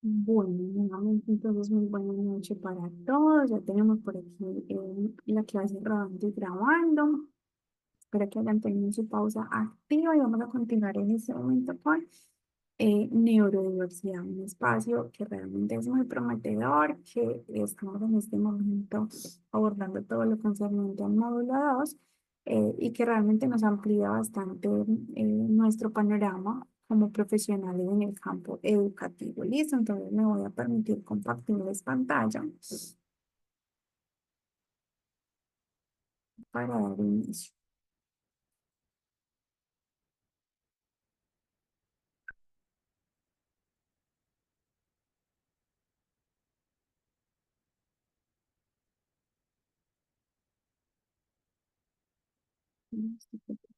Bueno, nuevamente entonces muy buena noche para todos. Ya tenemos por aquí la clase rodando y grabando. Espero que hayan tenido su pausa activa y vamos a continuar en este momento con neurodiversidad, un espacio que realmente es muy prometedor, que estamos en este momento abordando todo lo concerniente al módulo 2 y que realmente nos amplía bastante nuestro panorama como profesionales en el campo educativo. Listo, entonces me voy a permitir compartirles pantalla para dar inicio.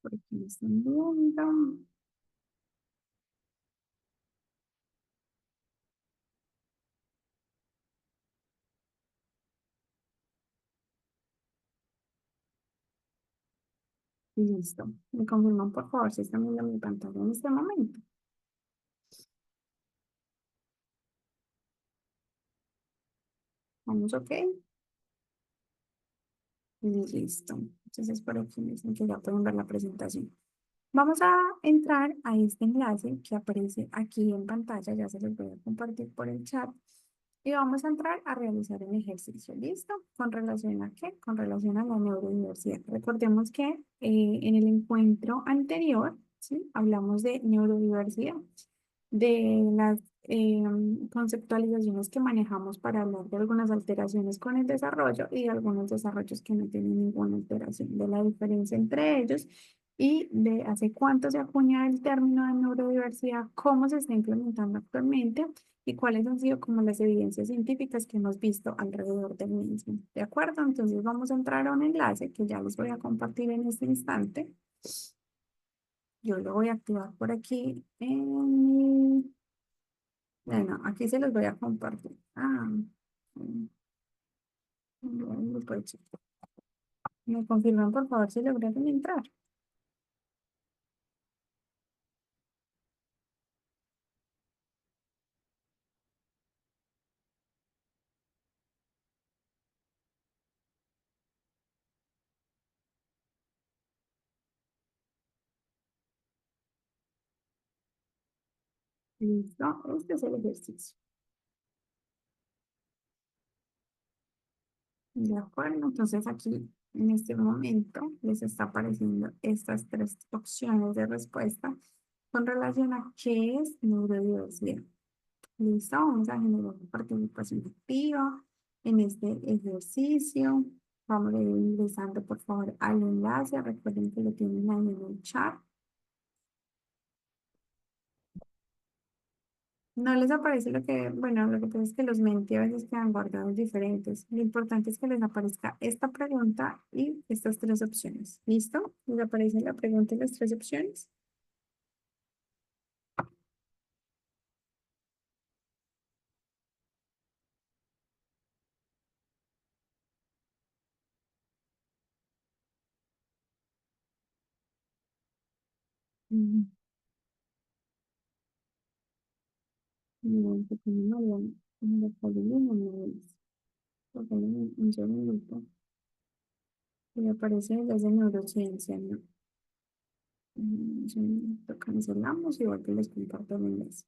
Por aquí me están viendo. Listo. Me confirman por favor si están viendo mi pantalla en este momento. ¿Vamos ok? Listo. Entonces, por aquí me dicen que ya pueden ver la presentación. Vamos a entrar a este enlace que aparece aquí en pantalla. Ya se los voy a compartir por el chat. Y vamos a entrar a realizar un ejercicio. ¿Listo? ¿Con relación a qué? Con relación a la neurodiversidad. Recordemos que en el encuentro anterior, ¿sí? Hablamos de neurodiversidad, de las conceptualizaciones que manejamos para hablar de algunas alteraciones con el desarrollo y de algunos desarrollos que no tienen ninguna alteración, de la diferencia entre ellos y de hace cuánto se acuña el término de neurodiversidad, cómo se está implementando actualmente y cuáles han sido como las evidencias científicas que hemos visto alrededor del mismo. ¿De acuerdo? Entonces vamos a entrar a un enlace que ya les voy a compartir en este instante. Yo lo voy a activar por aquí en mi... Bueno, aquí se los voy a compartir. Bueno, pues, me confirman por favor si lograron entrar. Listo, este es el ejercicio. De acuerdo, entonces aquí en este momento les está apareciendo estas tres opciones de respuesta con relación a qué es neurodiversidad. Listo, vamos a generar una participación activa en este ejercicio. Vamos a ir ingresando por favor al enlace. Recuerden que lo tienen ahí en el chat. No les aparece lo que, bueno, lo que pasa es que los Menti a veces quedan guardados diferentes. Lo importante es que les aparezca esta pregunta y estas tres opciones. ¿Listo? Les aparece la pregunta y las tres opciones. Mm, no, porque no me lo- no lo puedo leer, no me lo dice. Porque un segundito. Y aparece desde neurociencia, ¿no? Un segundito, cancelamos igual que les comparto el enlace.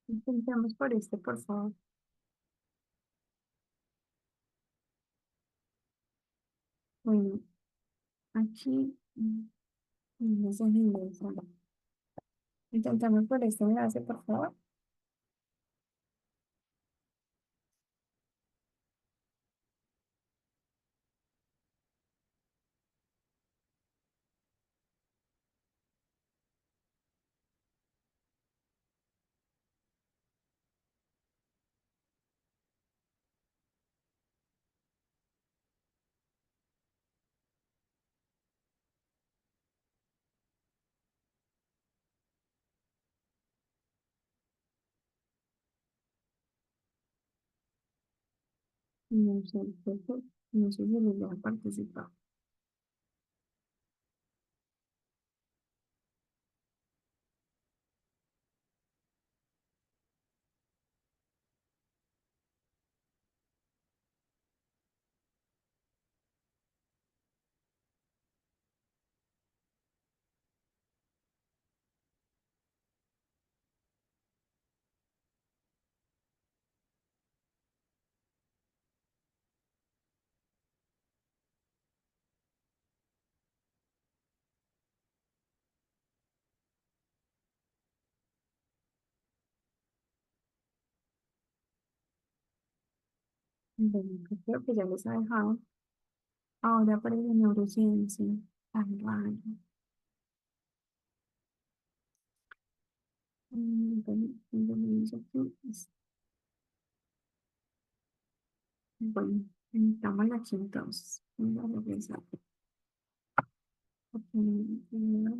Intentemos por este, por favor. Bueno, aquí no sé si me sale. Intentamos por este enlace, por favor. No sé, no sé si les voy a participar. Bueno, creo que ya les ha dejado. Ahora para la neurociencia. Tan raro. Bueno, tenemos aquí. Bueno, estamos aquí entonces. Vamos a revisar. Aquí,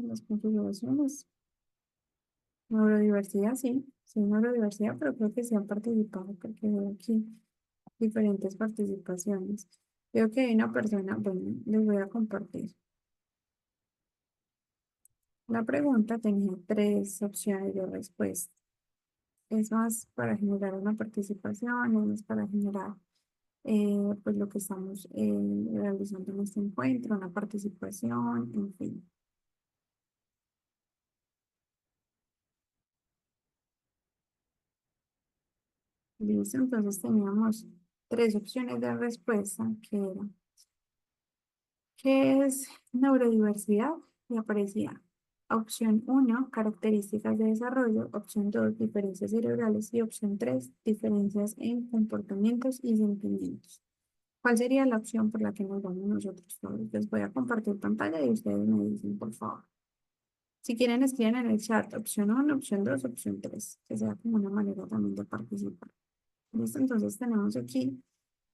las configuraciones. Neurodiversidad, sí. Sí, neurodiversidad, pero creo que sí han participado porque veo aquí diferentes participaciones. Veo que hay una persona, bueno, les voy a compartir. La pregunta tenía tres opciones de respuesta. Es más para generar una participación, es más para generar pues lo que estamos realizando en este encuentro, una participación, en fin. Listo, entonces teníamos tres opciones de respuesta que eran, ¿qué es neurodiversidad? Y aparecía opción uno características de desarrollo, opción 2 diferencias cerebrales y opción 3 diferencias en comportamientos y sentimientos. ¿Cuál sería la opción por la que nos vamos nosotros todos? Les voy a compartir pantalla y ustedes me dicen, por favor. Si quieren, escriben en el chat opción uno, opción 2, opción 3, que sea como una manera también de participar. ¿Listo? Entonces tenemos aquí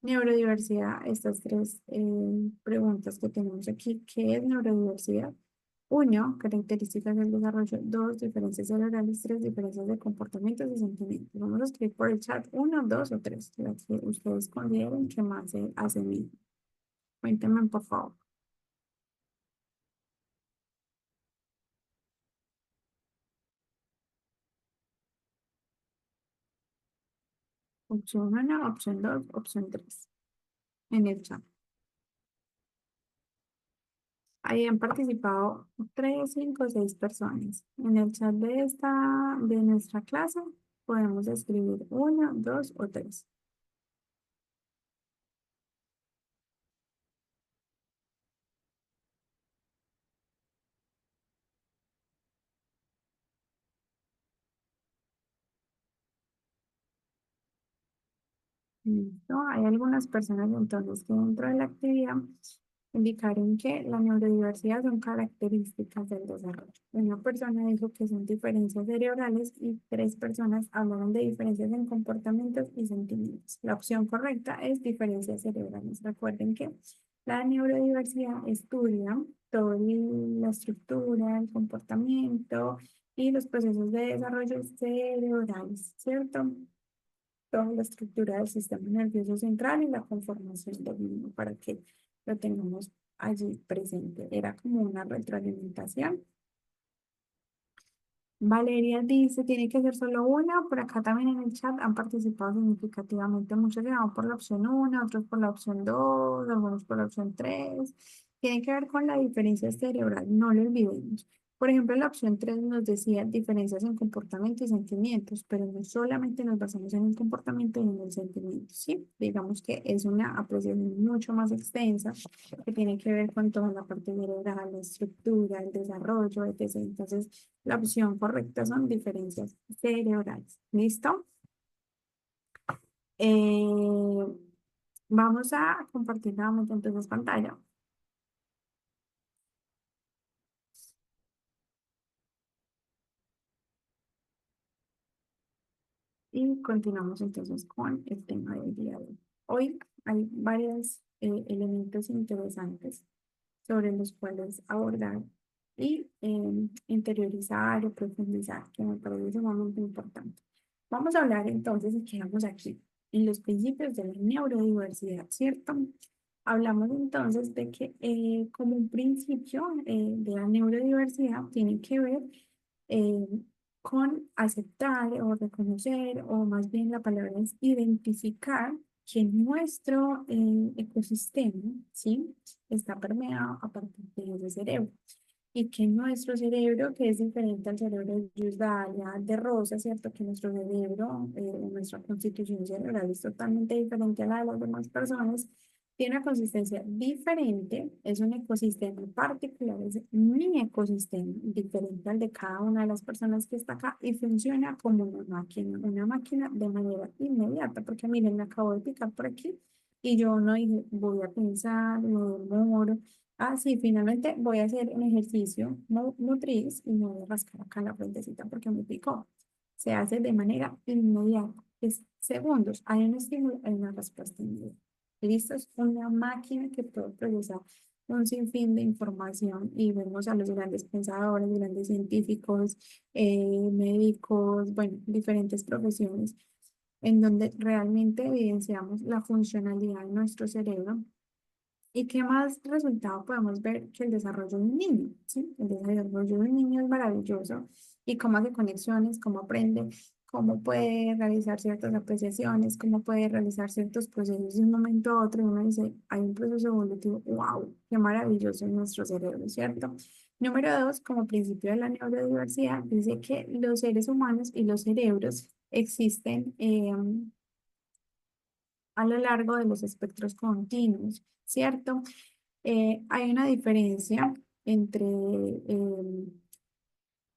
neurodiversidad, estas tres preguntas que tenemos aquí. ¿Qué es neurodiversidad? Uno, características del desarrollo. Dos, diferencias cerebrales. Tres, diferencias de comportamientos y sentimientos. Vamos a escribir por el chat uno, dos o tres, la que ustedes consideren que más se asemeja. Cuéntenme, por favor. Opción uno, opción 2, opción 3 en el chat. Ahí han participado tres, cinco, seis personas. En el chat de nuestra clase podemos escribir uno, dos o tres. Listo. Hay algunas personas entonces que dentro de la actividad indicaron que la neurodiversidad son características del desarrollo. Una persona dijo que son diferencias cerebrales y tres personas hablaron de diferencias en comportamientos y sentimientos. La opción correcta es diferencias cerebrales. Recuerden que la neurodiversidad estudia toda la estructura, el comportamiento y los procesos de desarrollo cerebrales, ¿cierto? Toda la estructura del sistema nervioso central y la conformación del mismo para que lo tengamos allí presente. Era como una retroalimentación. Valeria dice, tiene que ser solo una. Por acá también en el chat han participado significativamente. Muchos se van por la opción uno, otros por la opción 2, algunos por la opción 3. Tiene que ver con la diferencia cerebral, no lo olvidemos. Por ejemplo, la opción 3 nos decía diferencias en comportamiento y sentimientos, pero no solamente nos basamos en el comportamiento y en el sentimiento, ¿sí? Digamos que es una apreciación mucho más extensa que tiene que ver con toda la parte cerebral, la estructura, el desarrollo, etc. Entonces, la opción correcta son diferencias cerebrales. ¿Listo? Eh, vamos a compartir nuevamente entonces pantalla y continuamos entonces con el tema del día de hoy. Hoy hay varios elementos interesantes sobre los cuales abordar y interiorizar o profundizar, que me parece sumamente importante. Vamos a hablar entonces y quedamos aquí en los principios de la neurodiversidad, ¿cierto? Hablamos entonces de que como un principio de la neurodiversidad tiene que ver eh, con aceptar o reconocer, o más bien la palabra es identificar que nuestro ecosistema, ¿sí? Está permeado a partir de ese cerebro. Y que nuestro cerebro, que es diferente al cerebro de Yusdalia, de Rosa, ¿cierto? Que nuestro cerebro, nuestra constitución cerebral es totalmente diferente a la de las demás personas, tiene una consistencia diferente, es un ecosistema particular, es mi ecosistema, diferente al de cada una de las personas que está acá y funciona como una máquina de manera inmediata, porque miren, me acabo de picar por aquí y yo no dije, voy a pensar, no demoro. Ah, sí, finalmente voy a hacer un ejercicio motriz y me voy a rascar acá en la frentecita porque me picó. Se hace de manera inmediata, es segundos. Hay un estímulo, hay una respuesta inmediata. Listo, es una máquina que puede procesar un sinfín de información y vemos a los grandes pensadores, grandes científicos, médicos, bueno, diferentes profesiones en donde realmente evidenciamos la funcionalidad de nuestro cerebro. ¿Y qué más resultado podemos ver que el desarrollo de un niño? ¿Sí? El desarrollo de un niño es maravilloso y cómo hace conexiones, cómo aprende, cómo puede realizar ciertas apreciaciones, cómo puede realizar ciertos procesos de un momento a otro. Y uno dice, hay un proceso evolutivo, wow, qué maravilloso en nuestro cerebro, ¿cierto? Número dos, como principio de la neurodiversidad, dice que los seres humanos y los cerebros existen a lo largo de los espectros continuos, ¿cierto? Hay una diferencia entre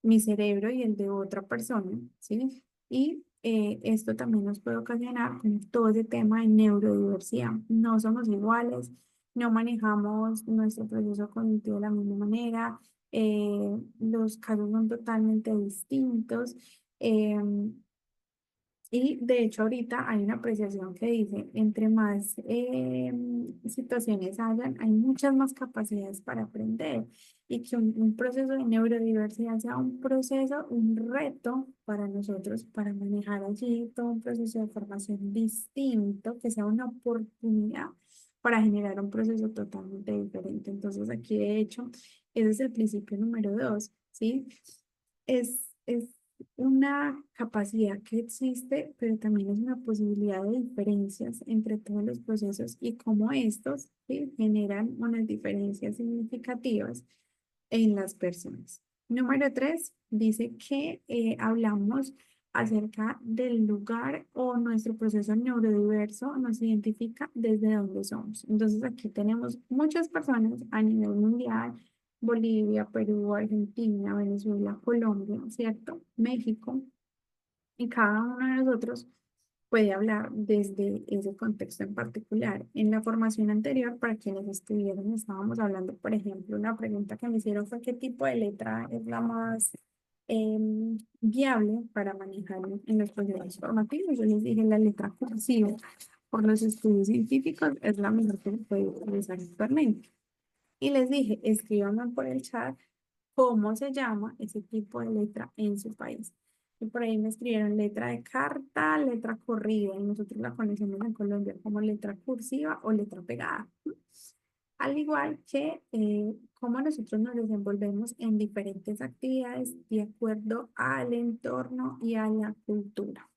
mi cerebro y el de otra persona, ¿sí? Y esto también nos puede ocasionar como todo ese tema de neurodiversidad. No somos iguales, no manejamos nuestro proceso cognitivo de la misma manera, los casos son totalmente distintos. Y de hecho ahorita hay una apreciación que dice, entre más situaciones hayan, hay muchas más capacidades para aprender y que un proceso de neurodiversidad sea un proceso, un reto para nosotros, para manejar allí todo un proceso de formación distinto, que sea una oportunidad para generar un proceso totalmente diferente. Entonces aquí de hecho, ese es el principio número dos, ¿sí? Es una capacidad que existe, pero también es una posibilidad de diferencias entre todos los procesos y cómo estos, ¿sí? Generan unas diferencias significativas en las personas. Número tres, dice que hablamos acerca del lugar o nuestro proceso neurodiverso nos identifica desde dónde somos. Entonces aquí tenemos muchas personas a nivel mundial, Bolivia, Perú, Argentina, Venezuela, Colombia, ¿cierto? México, y cada uno de nosotros puede hablar desde ese contexto en particular. En la formación anterior, para quienes estuvieron, estábamos hablando, por ejemplo, una pregunta que me hicieron fue qué tipo de letra es la más viable para manejar en los procesos formativos. Yo les dije la letra cursiva, por los estudios científicos, es la mejor que se puede utilizar actualmente. Y les dije, escríbanme por el chat cómo se llama ese tipo de letra en su país. Y por ahí me escribieron letra de carta, letra corrida, y nosotros la conocemos en Colombia como letra cursiva o letra pegada. Al igual que cómo nosotros nos desenvolvemos en diferentes actividades de acuerdo al entorno y a la cultura.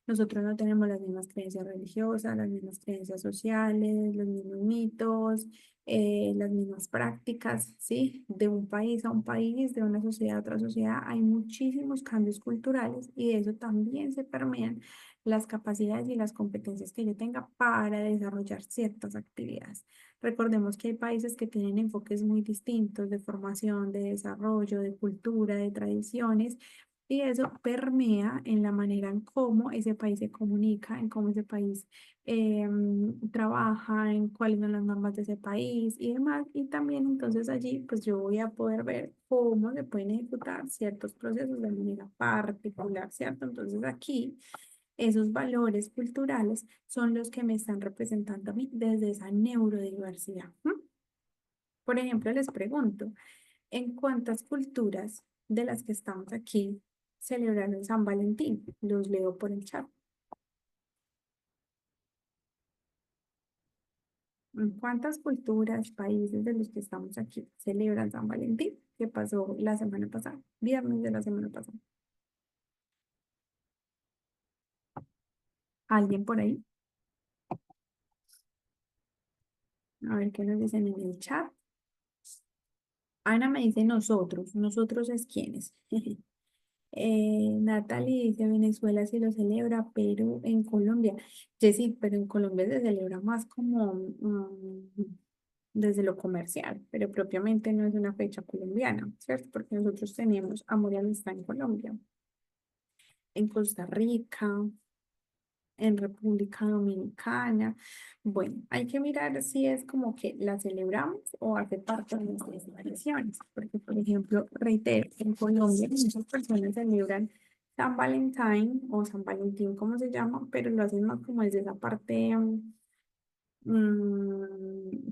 Nosotros no tenemos las mismas creencias religiosas, las mismas creencias sociales, los mismos mitos, las mismas prácticas, ¿sí? De un país a un país, de una sociedad a otra sociedad, hay muchísimos cambios culturales y de eso también se permean las capacidades y las competencias que yo tenga para desarrollar ciertas actividades. Recordemos que hay países que tienen enfoques muy distintos de formación, de desarrollo, de cultura, de tradiciones. Y eso permea en la manera en cómo ese país se comunica, en cómo ese país trabaja, en cuáles son las normas de ese país y demás. Y también entonces allí pues yo voy a poder ver cómo se pueden ejecutar ciertos procesos de manera particular, ¿cierto? Entonces aquí esos valores culturales son los que me están representando a mí desde esa neurodiversidad. Por ejemplo, les pregunto, ¿en cuántas culturas de las que estamos aquí celebraron San Valentín? Los leo por el chat. ¿En cuántas culturas, países de los que estamos aquí celebran San Valentín? ¿Qué pasó la semana pasada? Viernes de la semana pasada. ¿Alguien por ahí? A ver qué nos dicen en el chat. Ana me dice nosotros. ¿Nosotros es quiénes? Natalie dice Venezuela sí lo celebra, pero en Colombia. Sí, pero en Colombia se celebra más como desde lo comercial, pero propiamente no es una fecha colombiana, ¿cierto? Porque nosotros tenemos amor y amistad en Colombia, en Costa Rica, en República Dominicana. Bueno, hay que mirar si es como que la celebramos o hace parte de nuestras tradiciones, porque por ejemplo, reitero, en Colombia muchas personas celebran San Valentín o San Valentín, como se llama, pero lo hacen más como desde esa parte,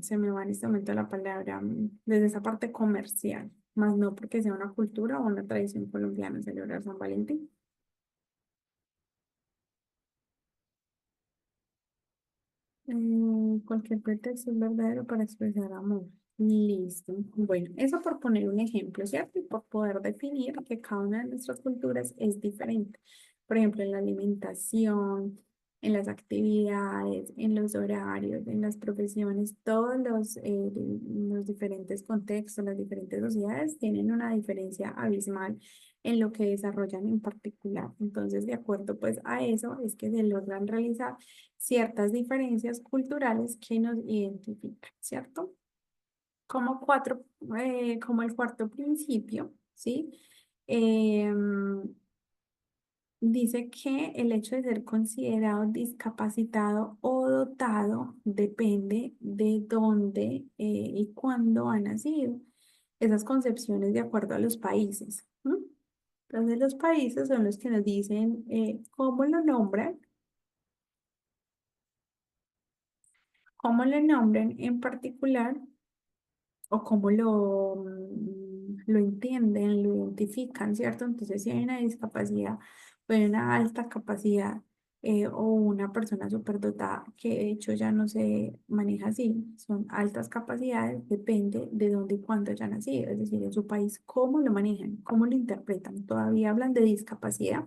se me va en este momento la palabra, desde esa parte comercial, más no porque sea una cultura o una tradición colombiana celebrar San Valentín. Cualquier pretexto es verdadero para expresar amor. Listo. Bueno, eso por poner un ejemplo, ¿cierto? Y por poder definir que cada una de nuestras culturas es diferente. Por ejemplo, en la alimentación, en las actividades, en los horarios, en las profesiones, todos los diferentes contextos, las diferentes sociedades tienen una diferencia abismal en lo que desarrollan en particular. Entonces, de acuerdo pues a eso es que se logran realizar ciertas diferencias culturales que nos identifican, ¿cierto? Como el cuarto principio, ¿sí? Em, Dice que el hecho de ser considerado discapacitado o dotado depende de dónde y cuándo ha nacido. Esas concepciones de acuerdo a los países. Entonces los países son los que nos dicen cómo lo nombran, cómo lo nombran en particular o cómo lo entienden, lo identifican, ¿cierto? Entonces, si hay una discapacidad o hay una alta capacidad o una persona superdotada, que de hecho ya no se maneja así, son altas capacidades, depende de dónde y cuándo haya nacido, es decir, en su país, cómo lo manejan, cómo lo interpretan. Todavía hablan de discapacidad,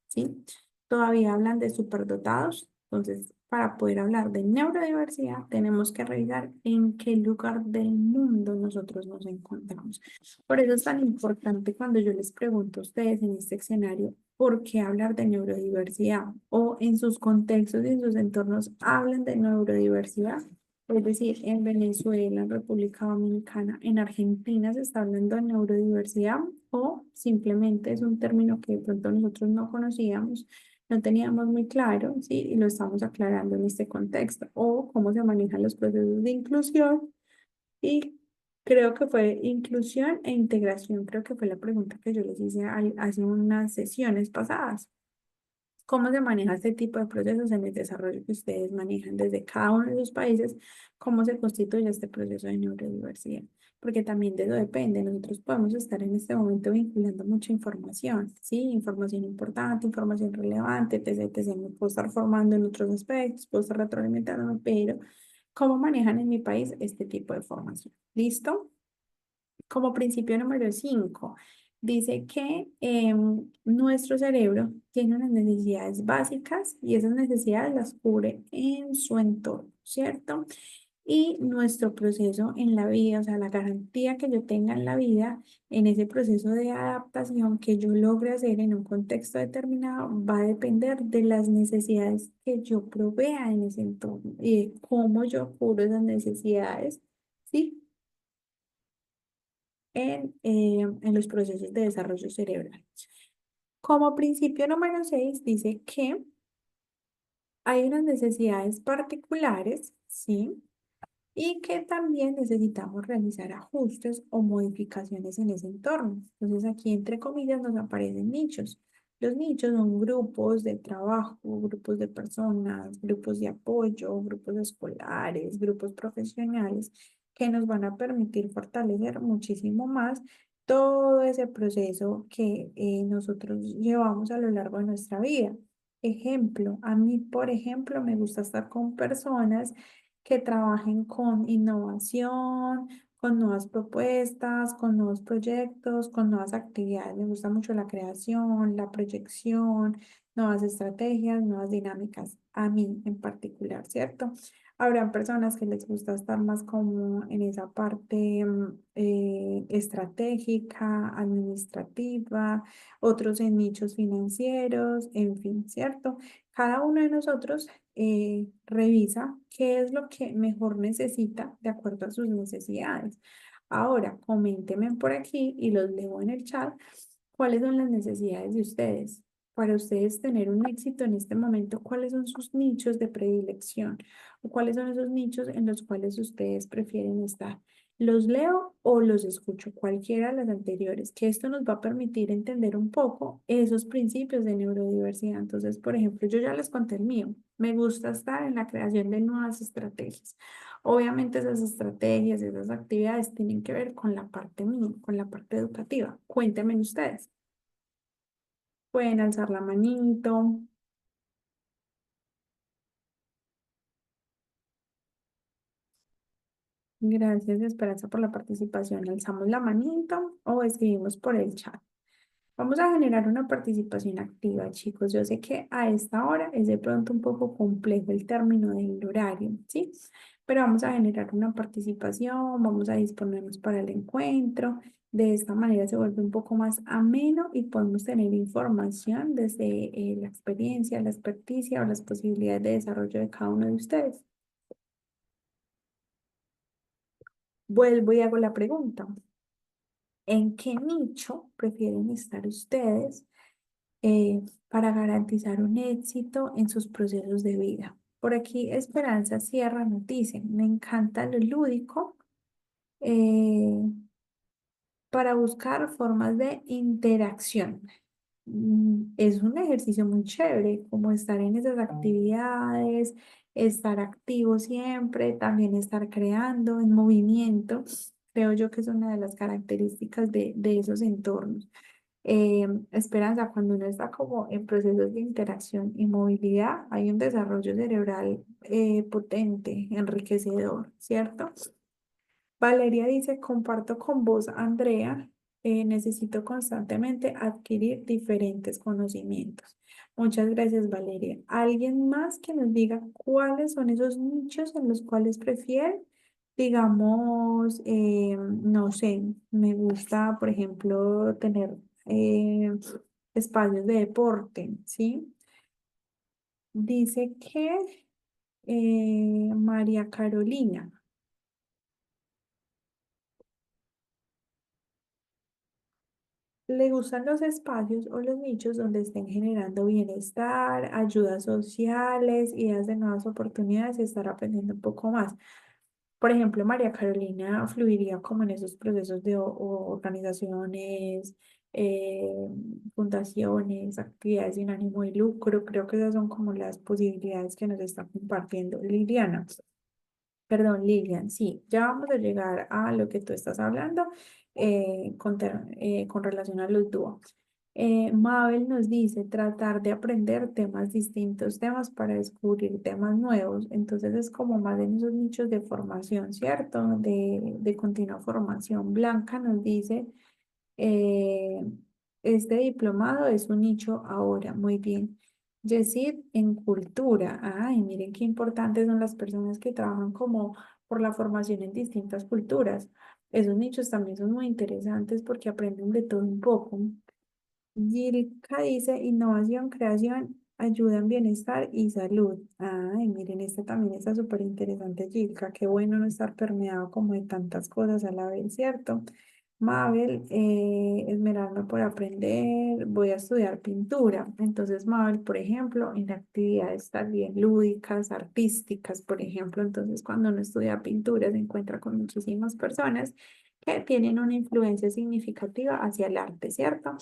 ¿sí? Todavía hablan de superdotados. Entonces, para poder hablar de neurodiversidad, tenemos que revisar en qué lugar del mundo nosotros nos encontramos. Por eso es tan importante cuando yo les pregunto a ustedes en este escenario, ¿por qué hablar de neurodiversidad? O en sus contextos y en sus entornos hablan de neurodiversidad. Es decir, en Venezuela, en República Dominicana, en Argentina se está hablando de neurodiversidad o simplemente es un término que de pronto nosotros no conocíamos, no teníamos muy claro, ¿sí? Y lo estamos aclarando en este contexto. O cómo se manejan los procesos de inclusión y creo que fue inclusión e integración, creo que fue la pregunta que yo les hice hace unas sesiones pasadas. ¿Cómo se maneja este tipo de procesos en el desarrollo que ustedes manejan desde cada uno de los países? ¿Cómo se constituye este proceso de neurodiversidad? Porque también de eso depende. Nosotros podemos estar en este momento vinculando mucha información, ¿sí? Información importante, información relevante, etc, etc. Me puedo estar formando en otros aspectos, puedo estar retroalimentándome, pero ¿cómo manejan en mi país este tipo de formación? ¿Listo? Como principio número 5, Dice que nuestro cerebro tiene unas necesidades básicas y esas necesidades las cubre en su entorno, ¿cierto? Y nuestro proceso en la vida, o sea, la garantía que yo tenga en la vida, en ese proceso de adaptación que yo logre hacer en un contexto determinado, va a depender de las necesidades que yo provea en ese entorno y de cómo yo cubro esas necesidades, ¿sí? En los procesos de desarrollo cerebral. Como principio número 6 dice que hay unas necesidades particulares, ¿sí? Y que también necesitamos realizar ajustes o modificaciones en ese entorno. Entonces aquí, entre comillas, nos aparecen nichos. Los nichos son grupos de trabajo, grupos de personas, grupos de apoyo, grupos escolares, grupos profesionales que nos van a permitir fortalecer muchísimo más todo ese proceso que nosotros llevamos a lo largo de nuestra vida. Ejemplo, a mí, por ejemplo, me gusta estar con personas que trabajen con innovación, con nuevas propuestas, con nuevos proyectos, con nuevas actividades. Me gusta mucho la creación, la proyección, nuevas estrategias, nuevas dinámicas, a mí en particular, ¿cierto? Habrán personas que les gusta estar más como en esa parte estratégica, administrativa, otros en nichos financieros, en fin, ¿cierto? Cada uno de nosotros revisa qué es lo que mejor necesita de acuerdo a sus necesidades. Ahora, coméntenme por aquí y los leo en el chat cuáles son las necesidades de ustedes. Para ustedes tener un éxito en este momento, ¿cuáles son sus nichos de predilección? ¿O cuáles son esos nichos en los cuales ustedes prefieren estar? ¿Los leo o los escucho? Cualquiera de las anteriores, que esto nos va a permitir entender un poco esos principios de neurodiversidad. Entonces, por ejemplo, yo ya les conté el mío. Me gusta estar en la creación de nuevas estrategias. Obviamente esas estrategias, esas actividades tienen que ver con la parte mía, con la parte educativa. Cuéntenme ustedes. Pueden alzar la manito. Gracias, Esperanza, por la participación. Alzamos la manito o escribimos por el chat. Vamos a generar una participación activa, chicos. Yo sé que a esta hora es de pronto un poco complejo el término del horario, ¿sí? Pero vamos a generar una participación, vamos a disponernos para el encuentro. De esta manera se vuelve un poco más ameno y podemos tener información desde la experiencia, la experticia o las posibilidades de desarrollo de cada uno de ustedes. Vuelvo y hago la pregunta. ¿En qué nicho prefieren estar ustedes para garantizar un éxito en sus procesos de vida? Por aquí Esperanza Sierra nos dice, me encanta lo lúdico eh, para buscar formas de interacción. Es un ejercicio muy chévere, como estar en esas actividades, estar activo siempre, también estar creando en movimiento. Creo yo que es una de las características de esos entornos. Esperanza, cuando uno está como en procesos de interacción y movilidad, hay un desarrollo cerebral potente, enriquecedor, ¿cierto? Valeria dice, comparto con vos, Andrea, necesito constantemente adquirir diferentes conocimientos. Muchas gracias, Valeria. ¿Alguien más que nos diga cuáles son esos nichos en los cuales prefieren? Digamos, no sé, me gusta, por ejemplo, tener espacios de deporte, ¿sí? Dice que María Carolina. Le gustan los espacios o los nichos donde estén generando bienestar, ayudas sociales, ideas de nuevas oportunidades y estar aprendiendo un poco más. Por ejemplo, María Carolina fluiría como en esos procesos de organizaciones, eh, fundaciones, actividades sin ánimo de lucro. Creo que esas son como las posibilidades que nos está compartiendo Liliana. Perdón, Lilian, sí, ya vamos a llegar a lo que tú estás hablando con relación a los dúos. Mabel nos dice tratar de aprender temas distintos, temas para descubrir temas nuevos. Entonces es como más en esos nichos de formación, ¿cierto? De continua formación. Blanca nos dice Eh, este diplomado es un nicho ahora, muy bien. Yesid en cultura. Ay, miren qué importantes son las personas que trabajan como por la formación en distintas culturas. Esos nichos también son muy interesantes porque aprenden de todo un poco. Yilka dice innovación, creación, ayuda en bienestar y salud. Ay, miren, esta también está súper interesante, Yilka. Qué bueno no estar permeado como de tantas cosas a la vez, ¿cierto? Mabel, esmerarme por aprender, voy a estudiar pintura. Entonces, Mabel, por ejemplo, en actividades también lúdicas, artísticas, por ejemplo, entonces cuando uno estudia pintura se encuentra con muchísimas personas que tienen una influencia significativa hacia el arte, ¿cierto?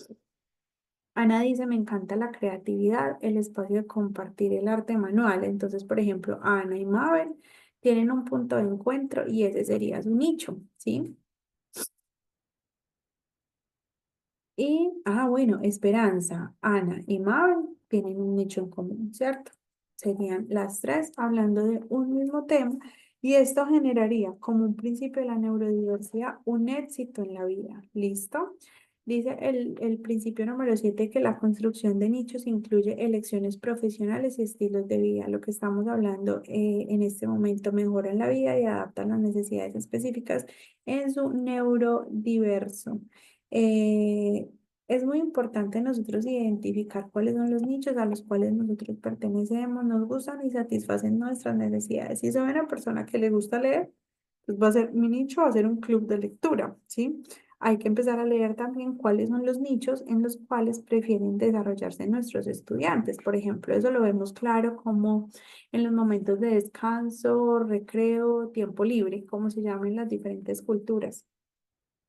Ana dice, me encanta la creatividad, el espacio de compartir el arte manual. Entonces, por ejemplo, Ana y Mabel tienen un punto de encuentro y ese sería su nicho, ¿sí? Bueno, Esperanza, Ana y Mabel tienen un nicho en común, ¿cierto? Serían las tres hablando de un mismo tema y esto generaría como un principio de la neurodiversidad un éxito en la vida. ¿Listo? Dice el principio número 7 que la construcción de nichos incluye elecciones profesionales y estilos de vida. Lo que estamos hablando en este momento mejora la vida y adapta las necesidades específicas en su neurodiverso. Eh, es muy importante nosotros identificar cuáles son los nichos a los cuales nosotros pertenecemos, nos gustan y satisfacen nuestras necesidades. Si soy una persona que le gusta leer, pues va a ser mi nicho, va a ser un club de lectura, ¿sí? Hay que empezar a leer también cuáles son los nichos en los cuales prefieren desarrollarse nuestros estudiantes. Por ejemplo, eso lo vemos claro como en los momentos de descanso, recreo, tiempo libre, como se llaman las diferentes culturas.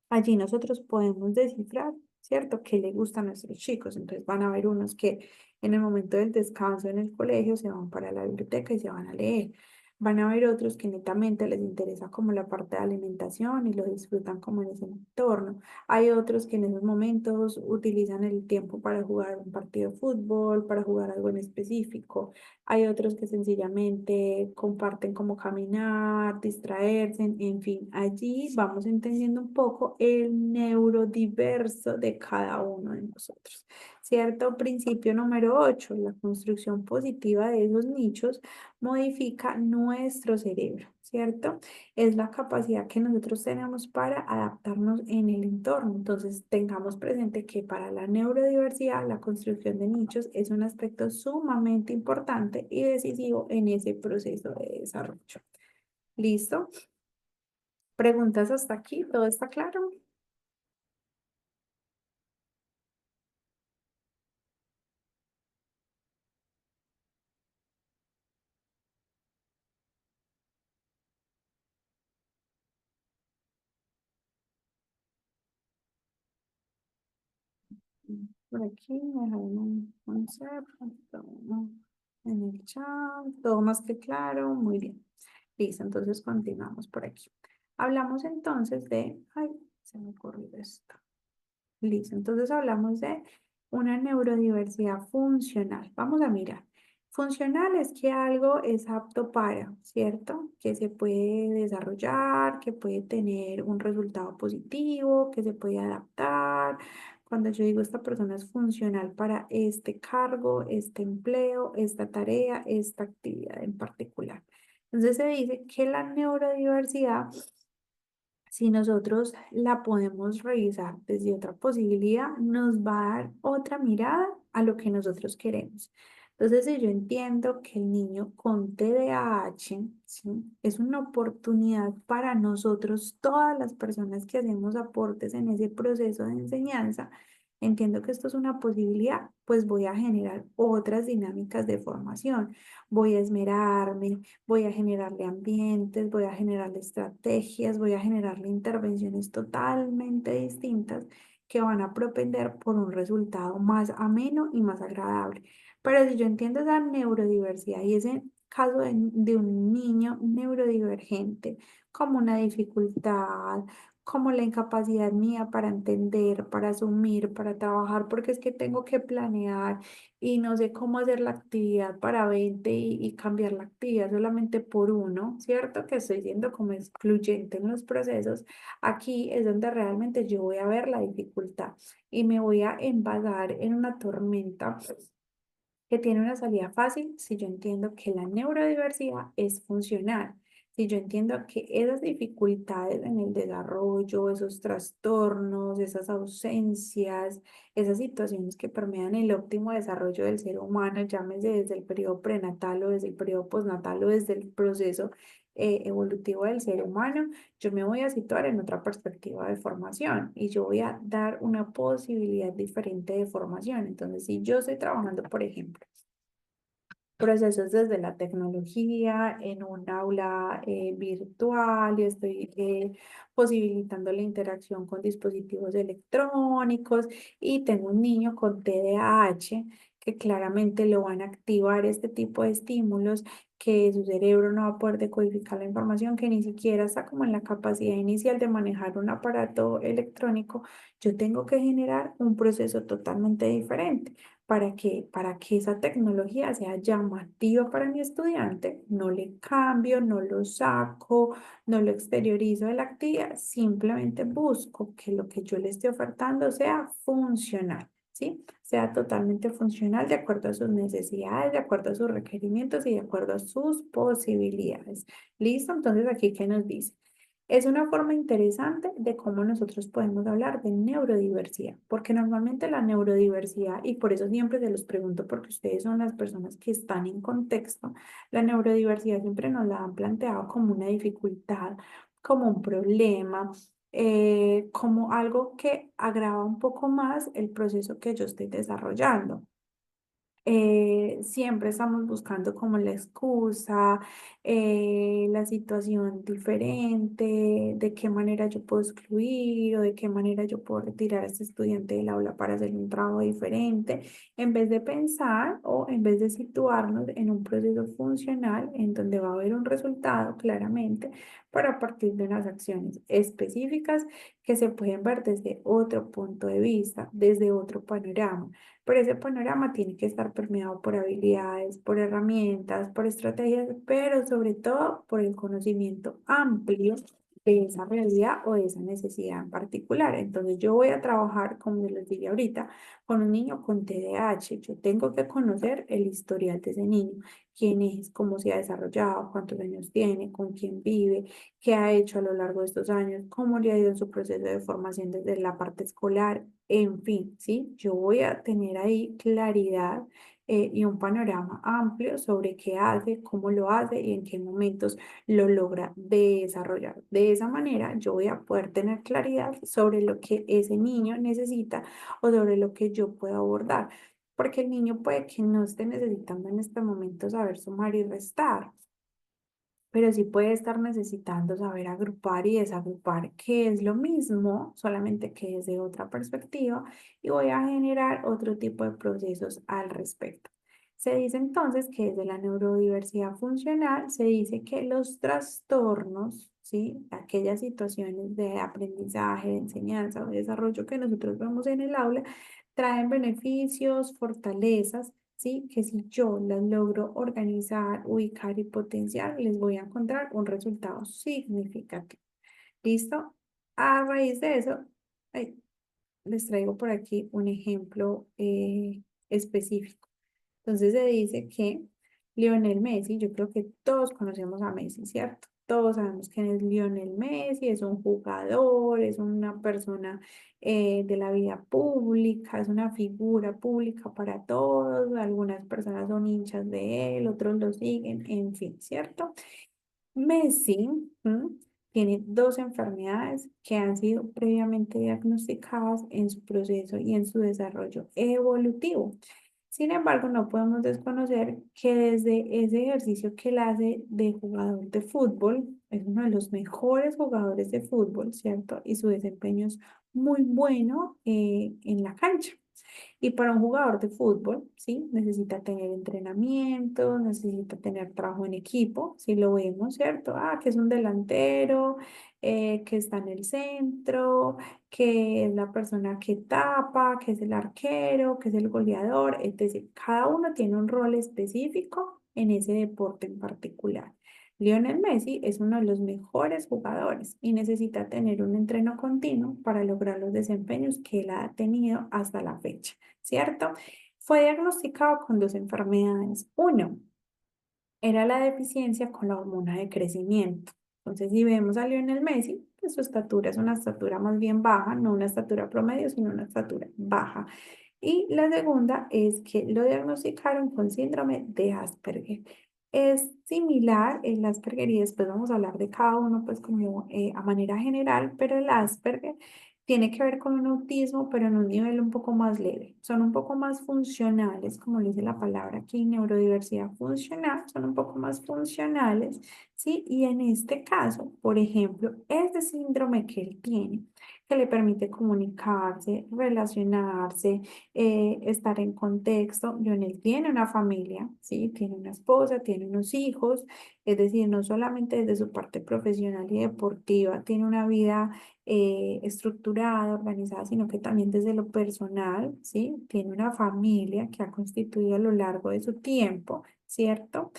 Allí nosotros podemos descifrar, ¿cierto?, qué le gusta a nuestros chicos. Entonces van a haber unos que en el momento del descanso en el colegio se van para la biblioteca y se van a leer. Van a haber otros que netamente les interesa como la parte de alimentación y lo disfrutan como en ese entorno. Hay otros que en esos momentos utilizan el tiempo para jugar un partido de fútbol, para jugar algo en específico. Hay otros que sencillamente comparten como caminar, distraerse, en fin, allí vamos entendiendo un poco el neurodiverso de cada uno de nosotros. ¿Cierto? Principio número 8, la construcción positiva de esos nichos modifica nuestro cerebro, ¿cierto? Es la capacidad que nosotros tenemos para adaptarnos en el entorno. Entonces, tengamos presente que para la neurodiversidad, la construcción de nichos es un aspecto sumamente importante y decisivo en ese proceso de desarrollo. ¿Listo? ¿Preguntas hasta aquí? ¿Todo está claro? Por aquí me dejaron un concepto ¿no? En el chat, todo más que claro, muy bien. Listo, entonces continuamos por aquí. Hablamos entonces de, ay, se me ocurrió esto. Listo, entonces hablamos de una neurodiversidad funcional. Vamos a mirar. Funcional es que algo es apto para, ¿cierto? Que se puede desarrollar, que puede tener un resultado positivo, que se puede adaptar. Cuando yo digo esta persona es funcional para este cargo, este empleo, esta tarea, esta actividad en particular. Entonces se dice que la neurodiversidad si nosotros la podemos revisar desde otra posibilidad, nos va a dar otra mirada a lo que nosotros queremos. Entonces, si yo entiendo que el niño con TDAH, ¿sí?, es una oportunidad para nosotros, todas las personas que hacemos aportes en ese proceso de enseñanza, entiendo que esto es una posibilidad, pues voy a generar otras dinámicas de formación. Voy a esmerarme, voy a generarle ambientes, voy a generarle estrategias, voy a generarle intervenciones totalmente distintas que van a propender por un resultado más ameno y más agradable. Pero si yo entiendo esa neurodiversidad y ese caso de un niño neurodivergente como una dificultad, como la incapacidad mía para entender, para asumir, para trabajar, porque es que tengo que planear y no sé cómo hacer la actividad para 20 y cambiar la actividad solamente por uno, ¿cierto? Que estoy siendo como excluyente en los procesos. Aquí es donde realmente yo voy a ver la dificultad y me voy a envasar en una tormenta que tiene una salida fácil si yo entiendo que la neurodiversidad es funcional, si yo entiendo que esas dificultades en el desarrollo, esos trastornos, esas ausencias, esas situaciones que permean el óptimo desarrollo del ser humano, llámese desde el periodo prenatal o desde el periodo postnatal o desde el proceso evolutivo del ser humano, yo me voy a situar en otra perspectiva de formación y yo voy a dar una posibilidad diferente de formación. Entonces, si yo estoy trabajando, por ejemplo, procesos desde la tecnología, en un aula virtual y estoy posibilitando la interacción con dispositivos electrónicos y tengo un niño con TDAH que claramente lo van a activar este tipo de estímulos, que su cerebro no va a poder decodificar la información, que ni siquiera está como en la capacidad inicial de manejar un aparato electrónico. Yo tengo que generar un proceso totalmente diferente. Para que esa tecnología sea llamativa para mi estudiante, no le cambio, no lo saco, no lo exteriorizo de la actividad, simplemente busco que lo que yo le esté ofertando sea funcional, ¿sí? Sea totalmente funcional de acuerdo a sus necesidades, de acuerdo a sus requerimientos y de acuerdo a sus posibilidades. ¿Listo? Entonces, aquí, ¿qué nos dice? Es una forma interesante de cómo nosotros podemos hablar de neurodiversidad, porque normalmente la neurodiversidad, y por eso siempre se los pregunto, porque ustedes son las personas que están en contexto, la neurodiversidad siempre nos la han planteado como una dificultad, como un problema, como algo que agrava un poco más el proceso que yo estoy desarrollando. Siempre estamos buscando como la excusa, la situación diferente, de qué manera yo puedo excluir o de qué manera yo puedo retirar a este estudiante del aula para hacer un trabajo diferente, en vez de pensar o en vez de situarnos en un proceso funcional en donde va a haber un resultado claramente, para a partir de unas acciones específicas que se pueden ver desde otro punto de vista, desde otro panorama. Pero ese panorama tiene que estar permeado por habilidades, por herramientas, por estrategias, pero sobre todo por el conocimiento amplio de esa realidad o de esa necesidad en particular. Entonces yo voy a trabajar, como les dije ahorita, con un niño con TDAH. Yo tengo que conocer el historial de ese niño, quién es, cómo se ha desarrollado, cuántos años tiene, con quién vive, qué ha hecho a lo largo de estos años, cómo le ha ido en su proceso de formación desde la parte escolar, en fin, ¿sí? Yo voy a tener ahí claridad y un panorama amplio sobre qué hace, cómo lo hace y en qué momentos lo logra desarrollar. De esa manera, yo voy a poder tener claridad sobre lo que ese niño necesita o sobre lo que yo puedo abordar, porque el niño puede que no esté necesitando en este momento saber sumar y restar, pero sí puede estar necesitando saber agrupar y desagrupar, que es lo mismo, solamente que desde otra perspectiva, y voy a generar otro tipo de procesos al respecto. Se dice entonces que desde la neurodiversidad funcional se dice que los trastornos, ¿sí? Aquellas situaciones de aprendizaje, de enseñanza o de desarrollo que nosotros vemos en el aula, traen beneficios, fortalezas, ¿sí? Que si yo las logro organizar, ubicar y potenciar, les voy a encontrar un resultado significativo. ¿Listo? A raíz de eso, ay, les traigo por aquí un ejemplo específico. Entonces se dice que Lionel Messi, yo creo que todos conocemos a Messi, ¿cierto? Todos sabemos quién es Lionel Messi, es un jugador, es una persona de la vida pública, es una figura pública para todos, algunas personas son hinchas de él, otros lo siguen, en fin, ¿cierto? Messi, tiene dos enfermedades que han sido previamente diagnosticadas en su proceso y en su desarrollo evolutivo. Sin embargo, no podemos desconocer que desde ese ejercicio que él hace de jugador de fútbol, es uno de los mejores jugadores de fútbol, ¿cierto? Y su desempeño es muy bueno en la cancha. Y para un jugador de fútbol, ¿sí? Necesita tener entrenamiento, necesita tener trabajo en equipo, si lo vemos, ¿cierto? Ah, que es un delantero, que está en el centro, que es la persona que tapa, que es el arquero, que es el goleador, es decir, cada uno tiene un rol específico en ese deporte en particular. Lionel Messi es uno de los mejores jugadores y necesita tener un entreno continuo para lograr los desempeños que él ha tenido hasta la fecha. ¿Cierto? Fue diagnosticado con dos enfermedades. Uno, era la deficiencia con la hormona de crecimiento. Entonces, si vemos a Lionel Messi, pues su estatura es una estatura más bien baja, no una estatura promedio, sino una estatura baja. Y la segunda es que lo diagnosticaron con síndrome de Asperger. Es similar el Asperger y después vamos a hablar de cada uno pues como a manera general, pero el Asperger tiene que ver con un autismo, pero en un nivel un poco más leve. Son un poco más funcionales, como dice la palabra aquí, neurodiversidad funcional, son un poco más funcionales, ¿sí? Y en este caso, por ejemplo, este síndrome que él tiene, que le permite comunicarse, relacionarse, estar en contexto. Lionel tiene una familia, ¿sí? Tiene una esposa, tiene unos hijos, es decir, no solamente desde su parte profesional y deportiva, tiene una vida estructurada, organizada, sino que también desde lo personal, ¿sí? Tiene una familia que ha constituido a lo largo de su tiempo, ¿cierto?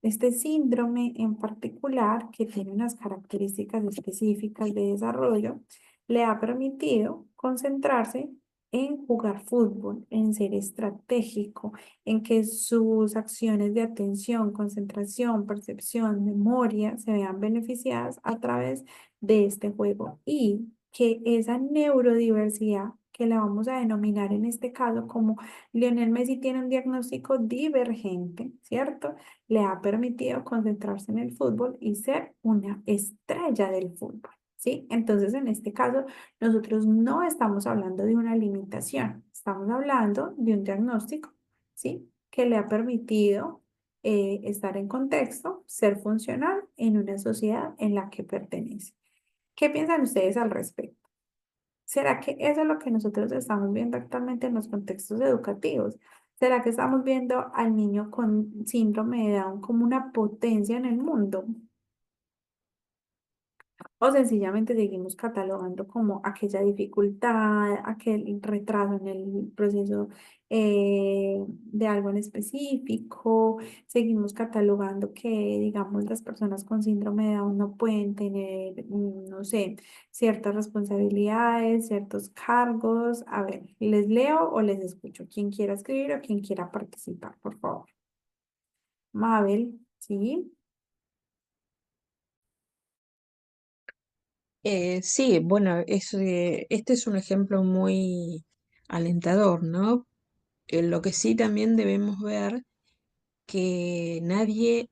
Este síndrome en particular, que tiene unas características específicas de desarrollo, le ha permitido concentrarse en jugar fútbol, en ser estratégico, en que sus acciones de atención, concentración, percepción, memoria se vean beneficiadas a través de este juego y que esa neurodiversidad, que la vamos a denominar en este caso como Lionel Messi tiene un diagnóstico divergente, ¿cierto? Le ha permitido concentrarse en el fútbol y ser una estrella del fútbol, ¿sí? Entonces, en este caso, nosotros no estamos hablando de una limitación, estamos hablando de un diagnóstico, ¿sí? Que le ha permitido estar en contexto, ser funcional en una sociedad en la que pertenece. ¿Qué piensan ustedes al respecto? ¿Será que eso es lo que nosotros estamos viendo actualmente en los contextos educativos? ¿Será que estamos viendo al niño con síndrome de Down como una potencia en el mundo? O sencillamente seguimos catalogando como aquella dificultad, aquel retraso en el proceso de algo en específico. Seguimos catalogando que, digamos, las personas con síndrome de Down no pueden tener, no sé, ciertas responsabilidades, ciertos cargos. A ver, ¿les leo o les escucho? Quien quiera escribir o quien quiera participar, por favor. Mabel, ¿sí? Sí, bueno, este es un ejemplo muy alentador, ¿no? Lo que sí también debemos ver que nadie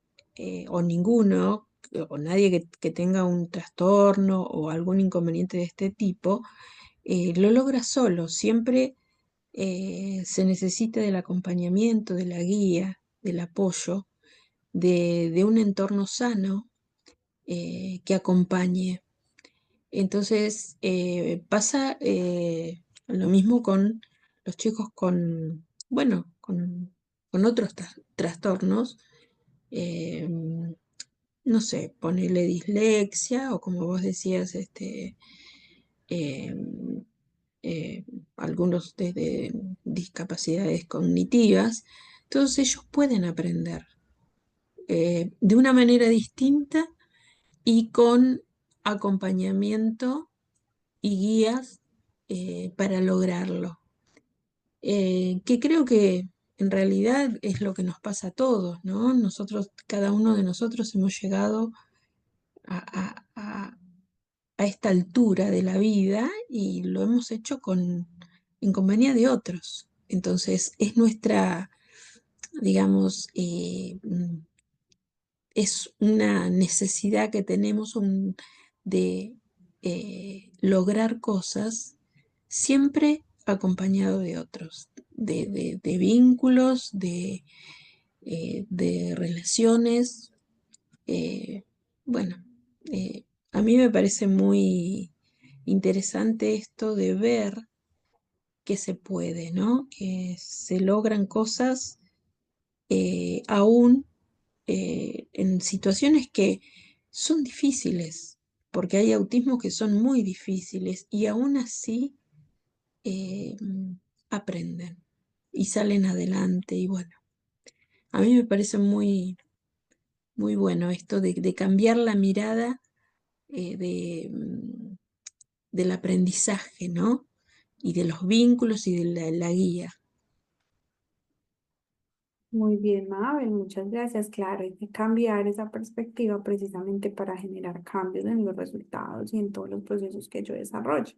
o ninguno o nadie que tenga un trastorno o algún inconveniente de este tipo lo logra solo. Siempre se necesita del acompañamiento, de la guía, del apoyo, de un entorno sano que acompañe. Entonces, pasa lo mismo con los chicos bueno, con otros trastornos, eh, no sé, ponerle dislexia o como vos decías, eh, eh, algunos de discapacidades cognitivas, todos ellos pueden aprender de una manera distinta y con acompañamiento y guías para lograrlo. Que creo que en realidad es lo que nos pasa a todos, ¿no? Nosotros, cada uno de nosotros hemos llegado a a esta altura de la vida y lo hemos hecho en compañía de otros. Entonces, es nuestra, digamos, es una necesidad que tenemos de lograr cosas siempre acompañado de otros, de vínculos, de relaciones. eh, bueno, a mí me parece muy interesante esto de ver que se puede, ¿no? Que se logran cosas aún en situaciones que son difíciles, porque hay autismos que son muy difíciles y aún así eh, aprenden y salen adelante. Y bueno, a mí me parece muy bueno esto de cambiar la mirada del aprendizaje, ¿no? Y de los vínculos y de la guía. Muy bien, Mabel, muchas gracias. Claro, hay que cambiar esa perspectiva precisamente para generar cambios en los resultados y en todos los procesos que yo desarrollo.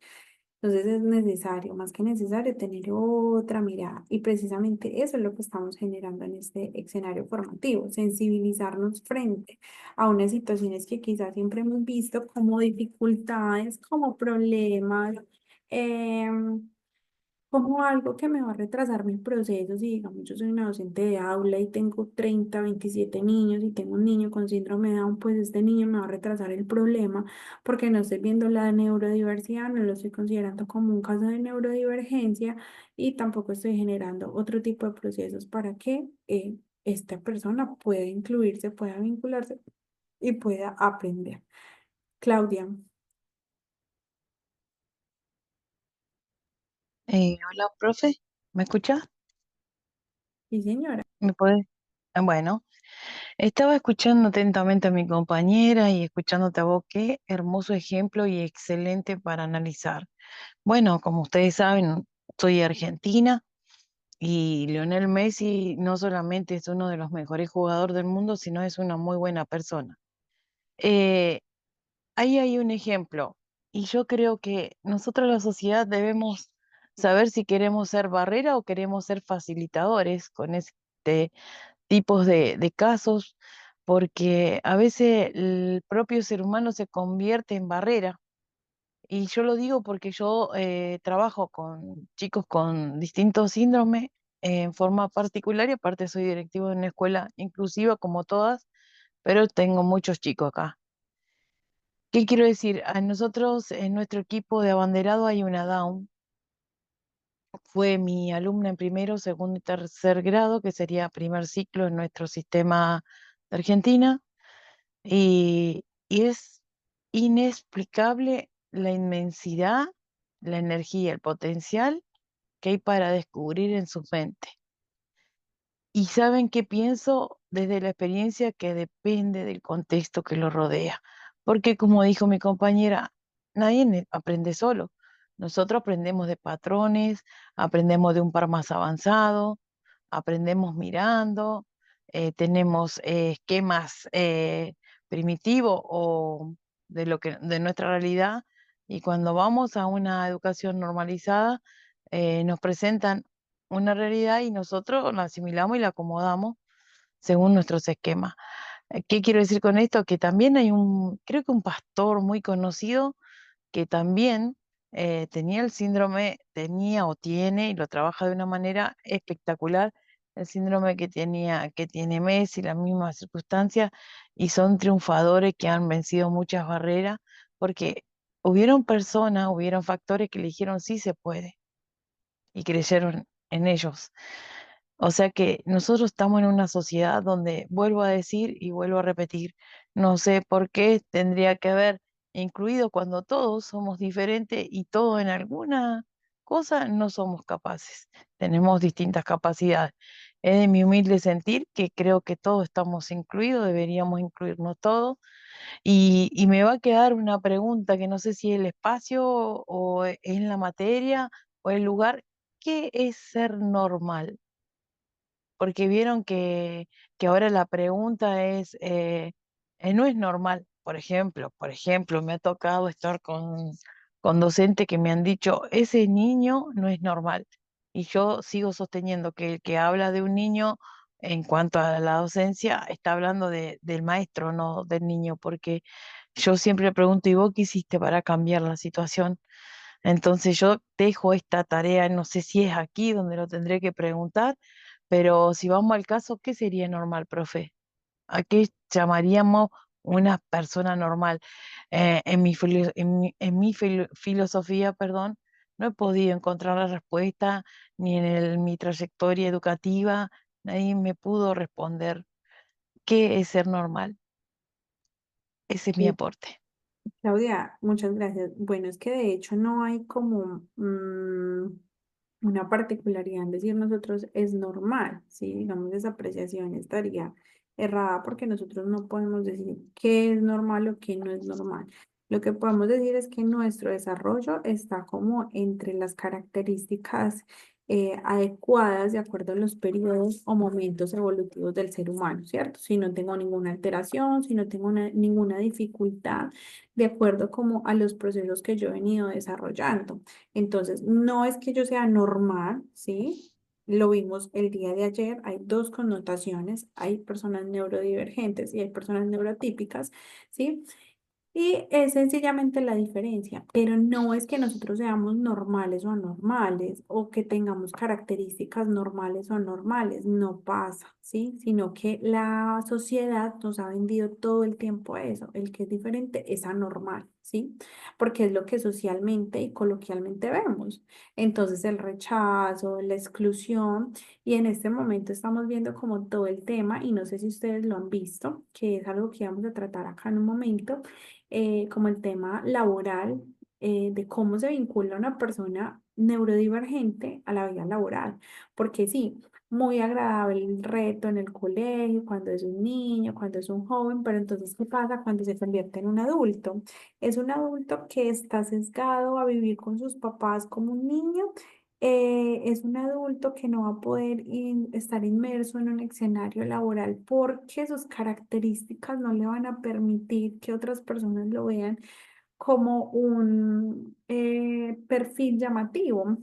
Entonces es necesario, más que necesario, tener otra mirada. Y precisamente eso es lo que estamos generando en este escenario formativo, sensibilizarnos frente a unas situaciones que quizás siempre hemos visto como dificultades, como problemas. em, Como algo que me va a retrasar mi proceso. Si digamos yo soy una docente de aula y tengo 30 27 niños y tengo un niño con síndrome de Down, pues este niño me va a retrasar el problema porque no estoy viendo la neurodiversidad, no lo estoy considerando como un caso de neurodivergencia y tampoco estoy generando otro tipo de procesos para que esta persona pueda incluirse, pueda vincularse y pueda aprender. Claudia, Hola, profe, ¿me escuchás? sí señora. ¿Me podés? Bueno, estaba escuchando atentamente a mi compañera y escuchándote a vos, qué hermoso ejemplo y excelente para analizar. Bueno, como ustedes saben, soy argentina y Lionel Messi no solamente es uno de los mejores jugadores del mundo, sino es una muy buena persona. Eh, Ahí hay un ejemplo y yo creo que nosotros la sociedad debemos saber si queremos ser barrera o queremos ser facilitadores con este tipos de casos, porque a veces el propio ser humano se convierte en barrera. Y yo lo digo porque yo trabajo con chicos con distintos síndromes en forma particular y aparte soy directivo de una escuela inclusiva como todas, pero tengo muchos chicos acá. ¿Qué quiero decir? A nosotros en nuestro equipo de abanderado hay una Down. Fue mi alumna en primero, segundo y tercer grado, que sería primer ciclo en nuestro sistema de Argentina. Y es inexplicable la inmensidad, la energía, el potencial que hay para descubrir en su mente. Y saben qué pienso desde la experiencia que depende del contexto que lo rodea. Porque como dijo mi compañera, nadie aprende solo. Nosotros aprendemos de patrones, aprendemos de un par más avanzado, aprendemos mirando, tenemos esquemas primitivos o de lo que de nuestra realidad y cuando vamos a una educación normalizada nos presentan una realidad y nosotros la asimilamos y la acomodamos según nuestros esquemas. ¿Qué quiero decir con esto? Que también hay creo que un pastor muy conocido que también tenía el síndrome, tenía o tiene, y lo trabaja de una manera espectacular, el síndrome que tiene Messi, la misma circunstancia, y son triunfadores que han vencido muchas barreras, porque hubieron personas, hubieron factores que le dijeron sí se puede, y creyeron en ellos. O sea que nosotros estamos en una sociedad donde, vuelvo a decir y vuelvo a repetir, no sé por qué tendría que haber incluido cuando todos somos diferentes y todos en alguna cosa no somos capaces. Tenemos distintas capacidades. Es de mi humilde sentir que creo que todos estamos incluidos, deberíamos incluirnos todos. Y me va a quedar una pregunta que no sé si es el espacio o es la materia o el lugar. ¿Qué es ser normal? Porque vieron que ahora la pregunta es, no es normal. Por ejemplo, me ha tocado estar con docentes que me han dicho, ese niño no es normal. Y yo sigo sosteniendo que el que habla de un niño en cuanto a la docencia está hablando del maestro, no del niño, porque yo siempre pregunto, ¿y vos qué hiciste para cambiar la situación? Entonces yo dejo esta tarea, no sé si es aquí donde lo tendré que preguntar, pero si vamos al caso, ¿qué sería normal, profe? ¿A qué llamaríamos una persona normal? En mi filosofía, perdón, no he podido encontrar la respuesta ni en mi trayectoria educativa, nadie me pudo responder qué es ser normal. Ese es mi aporte. Claudia, muchas gracias. Bueno, es que de hecho no hay como una particularidad en decir nosotros es normal, ¿sí? Digamos, esa apreciación estaría errada porque nosotros no podemos decir qué es normal o qué no es normal. Lo que podemos decir es que nuestro desarrollo está como entre las características adecuadas de acuerdo a los periodos o momentos evolutivos del ser humano, ¿cierto? Si no tengo ninguna alteración, si no tengo ninguna dificultad, de acuerdo como a los procesos que yo he venido desarrollando. Entonces, no es que yo sea normal, ¿sí? Lo vimos el día de ayer, hay dos connotaciones, hay personas neurodivergentes y hay personas neurotípicas, ¿sí? Y es sencillamente la diferencia, pero no es que nosotros seamos normales o anormales o que tengamos características normales o anormales, no pasa, ¿sí? Sino que la sociedad nos ha vendido todo el tiempo eso, el que es diferente es anormal, ¿sí? Porque es lo que socialmente y coloquialmente vemos. Entonces el rechazo, la exclusión, y en este momento estamos viendo como todo el tema, y no sé si ustedes lo han visto, que es algo que vamos a tratar acá en un momento como el tema laboral, de cómo se vincula una persona neurodivergente a la vida laboral. Porque sí, muy agradable el reto en el colegio, cuando es un niño, cuando es un joven, pero entonces, ¿qué pasa cuando se convierte en un adulto? Es un adulto que está sesgado a vivir con sus papás como un niño. Es un adulto que no va a poder estar inmerso en un escenario laboral porque sus características no le van a permitir que otras personas lo vean como un perfil llamativo.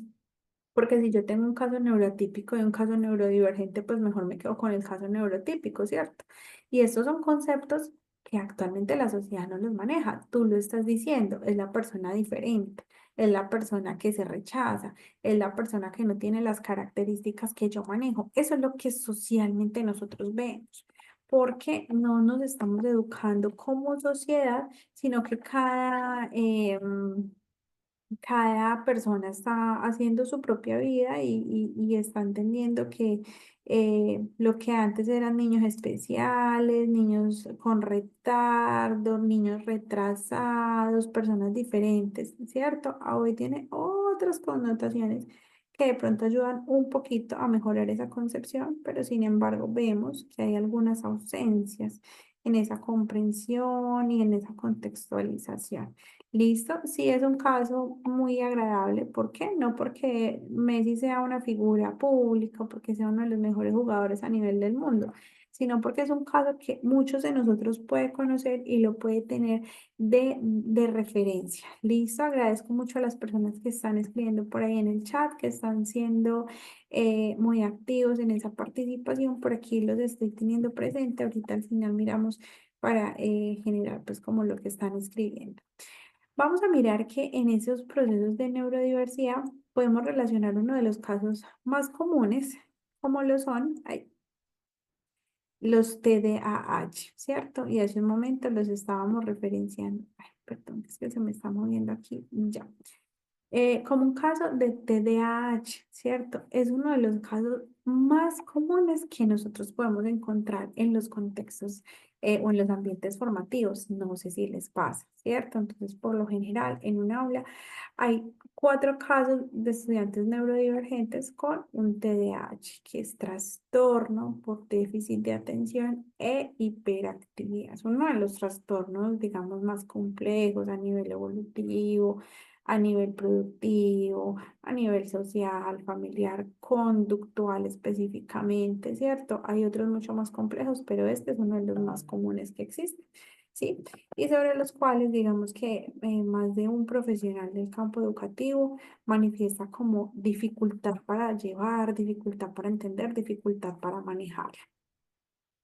Porque si yo tengo un caso neurotípico y un caso neurodivergente, pues mejor me quedo con el caso neurotípico, ¿cierto? Y estos son conceptos que actualmente la sociedad no los maneja. Tú lo estás diciendo, es la persona diferente, es la persona que se rechaza, es la persona que no tiene las características que yo manejo. Eso es lo que socialmente nosotros vemos. Porque no nos estamos educando como sociedad, sino que cada persona está haciendo su propia vida y está entendiendo que lo que antes eran niños especiales, niños con retardo, niños retrasados, personas diferentes, ¿cierto? A hoy tiene otras connotaciones que de pronto ayudan un poquito a mejorar esa concepción, pero sin embargo vemos que hay algunas ausencias en esa comprensión y en esa contextualización. ¿Listo? Sí, es un caso muy agradable. ¿Por qué? No porque Messi sea una figura pública, porque sea uno de los mejores jugadores a nivel del mundo, sino porque es un caso que muchos de nosotros puede conocer y lo puede tener de referencia. ¿Listo? Agradezco mucho a las personas que están escribiendo por ahí en el chat, que están siendo muy activos en esa participación. Por aquí los estoy teniendo presente. Ahorita al final miramos para generar pues como lo que están escribiendo. Vamos a mirar que en esos procesos de neurodiversidad podemos relacionar uno de los casos más comunes, como lo son los TDAH, ¿cierto? Y hace un momento los estábamos referenciando. Ay, perdón, es que se me está moviendo aquí. Ya. Como un caso de TDAH, ¿cierto? Es uno de los casos más comunes que nosotros podemos encontrar en los contextos o en los ambientes formativos. No sé si les pasa, ¿cierto? Entonces, por lo general, en un aula hay 4 casos de estudiantes neurodivergentes con un TDAH, que es trastorno por déficit de atención e hiperactividad. Es uno de los trastornos, digamos, más complejos a nivel evolutivo, a nivel productivo, a nivel social, familiar, conductual específicamente, ¿cierto? Hay otros mucho más complejos, pero este es uno de los más comunes que existen, ¿sí? Y sobre los cuales digamos que más de un profesional del campo educativo manifiesta como dificultad para llevar, dificultad para entender, dificultad para manejar.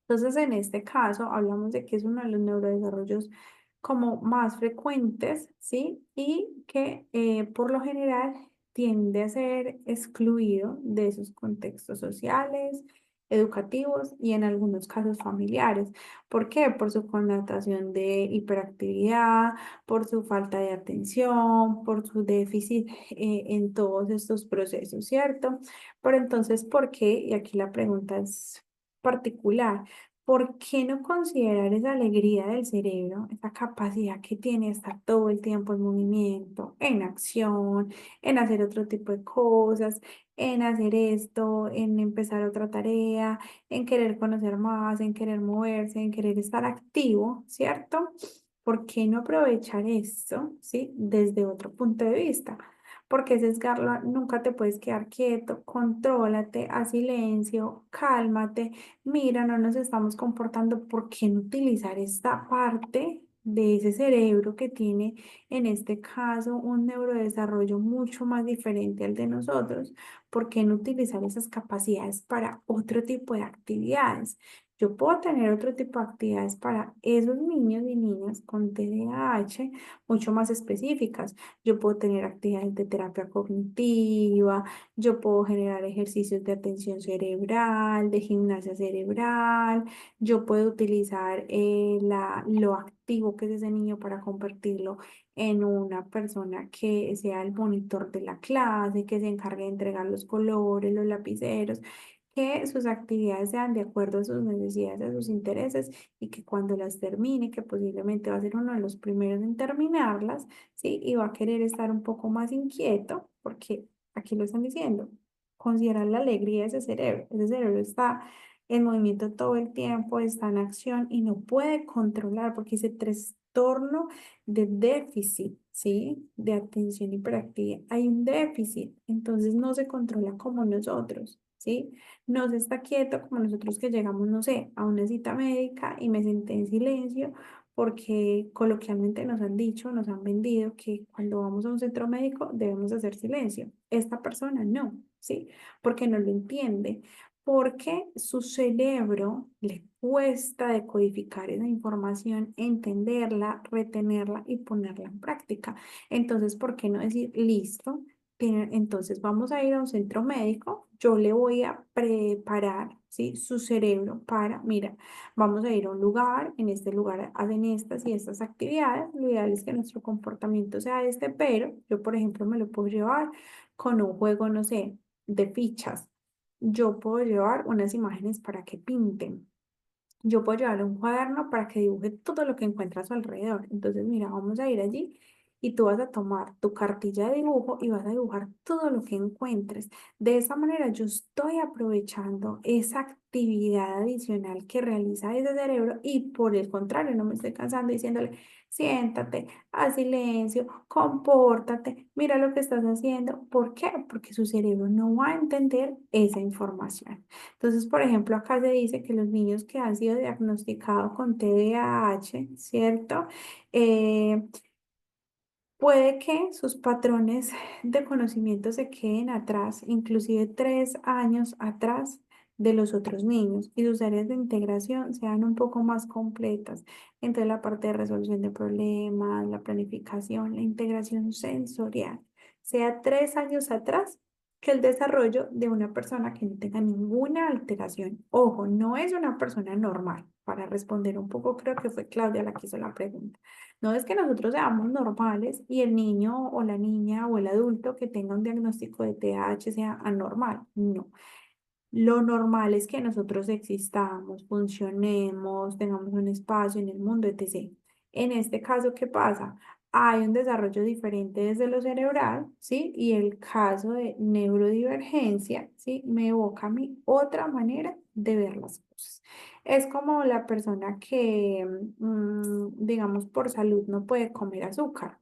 Entonces, en este caso, hablamos de que es uno de los neurodesarrollos como más frecuentes, ¿sí? Y que por lo general tiende a ser excluido de esos contextos sociales, educativos y en algunos casos familiares. ¿Por qué? Por su connotación de hiperactividad, por su falta de atención, por su déficit en todos estos procesos, ¿cierto? Pero entonces, ¿por qué? Y aquí la pregunta es particular. ¿Por qué no considerar esa alegría del cerebro, esa capacidad que tiene de estar todo el tiempo en movimiento, en acción, en hacer otro tipo de cosas, en hacer esto, en empezar otra tarea, en querer conocer más, en querer moverse, en querer estar activo, ¿cierto? ¿Por qué no aprovechar esto, sí, desde otro punto de vista? Porque sesgarlo, nunca te puedes quedar quieto, contrólate, haz silencio, cálmate, mira, no nos estamos comportando, ¿por qué no utilizar esta parte de ese cerebro que tiene, en este caso, un neurodesarrollo mucho más diferente al de nosotros? ¿Por qué no utilizar esas capacidades para otro tipo de actividades? Yo puedo tener otro tipo de actividades para esos niños y niñas con TDAH mucho más específicas. Yo puedo tener actividades de terapia cognitiva, yo puedo generar ejercicios de atención cerebral, de gimnasia cerebral, yo puedo utilizar lo activo que es ese niño para convertirlo en una persona que sea el monitor de la clase, que se encargue de entregar los colores, los lapiceros, que sus actividades sean de acuerdo a sus necesidades, a sus intereses y que cuando las termine, que posiblemente va a ser uno de los primeros en terminarlas, ¿sí? Y va a querer estar un poco más inquieto, porque aquí lo están diciendo, considerar la alegría de ese cerebro está en movimiento todo el tiempo, está en acción y no puede controlar, porque ese trastorno de déficit, ¿sí? De atención hiperactiva, hay un déficit, entonces no se controla como nosotros, ¿sí? No se está quieto como nosotros que llegamos, no sé, a una cita médica y me senté en silencio porque coloquialmente nos han dicho, nos han vendido que cuando vamos a un centro médico debemos hacer silencio. Esta persona no, ¿sí? Porque no lo entiende, porque su cerebro le cuesta decodificar esa información, entenderla, retenerla y ponerla en práctica. Entonces, ¿por qué no decir, listo? Entonces vamos a ir a un centro médico, yo le voy a preparar, ¿sí? Su cerebro para, mira, vamos a ir a un lugar, en este lugar hacen estas y estas actividades, lo ideal es que nuestro comportamiento sea este, pero yo, por ejemplo, me lo puedo llevar con un juego, no sé, de fichas, yo puedo llevar unas imágenes para que pinten. Yo puedo llevarle un cuaderno para que dibuje todo lo que encuentra a su alrededor. Entonces, mira, vamos a ir allí y tú vas a tomar tu cartilla de dibujo y vas a dibujar todo lo que encuentres. De esa manera, yo estoy aprovechando esa actividad adicional que realiza ese cerebro y por el contrario, no me estoy cansando diciéndole, siéntate, haz silencio, compórtate, mira lo que estás haciendo. ¿Por qué? Porque su cerebro no va a entender esa información. Entonces, por ejemplo, acá se dice que los niños que han sido diagnosticados con TDAH, ¿cierto? Eh, Puede que sus patrones de conocimiento se queden atrás, inclusive 3 años atrás de los otros niños y sus áreas de integración sean un poco más completas. Entonces, la parte de resolución de problemas, la planificación, la integración sensorial, sea 3 años atrás que el desarrollo de una persona que no tenga ninguna alteración. Ojo, no es una persona normal. Para responder un poco, creo que fue Claudia la que hizo la pregunta. No es que nosotros seamos normales y el niño o la niña o el adulto que tenga un diagnóstico de TDAH sea anormal. No. Lo normal es que nosotros existamos, funcionemos, tengamos un espacio en el mundo, etc. En este caso, ¿qué pasa? Hay un desarrollo diferente desde lo cerebral, ¿sí? Y el caso de neurodivergencia, ¿sí? Me evoca a mí otra manera de ver las cosas. Es como la persona que, digamos, por salud no puede comer azúcar.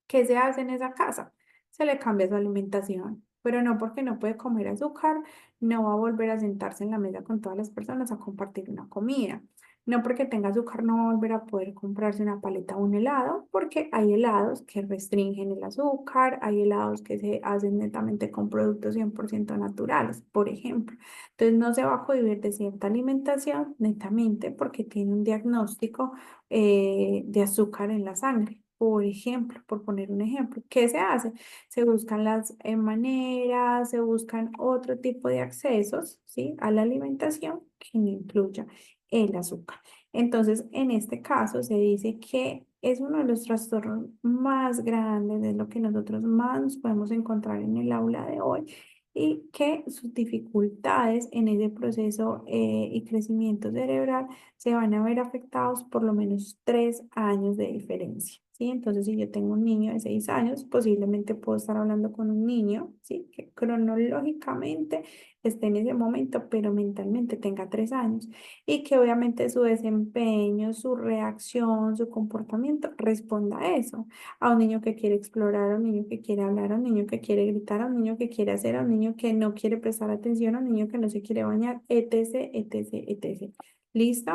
¿Qué se hace en esa casa? Se le cambia su alimentación, pero no porque no puede comer azúcar, no va a volver a sentarse en la mesa con todas las personas a compartir una comida. No porque tenga azúcar, no va a volver a poder comprarse una paleta o un helado, porque hay helados que restringen el azúcar, hay helados que se hacen netamente con productos 100% naturales, por ejemplo. Entonces no se va a cohibir de cierta alimentación netamente porque tiene un diagnóstico de azúcar en la sangre. Por ejemplo, por poner un ejemplo, ¿qué se hace? Se buscan las maneras, se buscan otro tipo de accesos, ¿sí? A la alimentación que no incluya el azúcar. Entonces, en este caso, se dice que es uno de los trastornos más grandes, de lo que nosotros más nos podemos encontrar en el aula de hoy y que sus dificultades en ese proceso y crecimiento cerebral se van a ver afectados por lo menos 3 años de diferencia, ¿sí? Entonces, si yo tengo un niño de 6 años, posiblemente puedo estar hablando con un niño, ¿sí? Que cronológicamente esté en ese momento, pero mentalmente tenga 3 años y que obviamente su desempeño, su reacción, su comportamiento responda a eso. A un niño que quiere explorar, a un niño que quiere hablar, a un niño que quiere gritar, a un niño que quiere hacer, a un niño que no quiere prestar atención, a un niño que no se quiere bañar, etc., etc., etc. ¿Listo?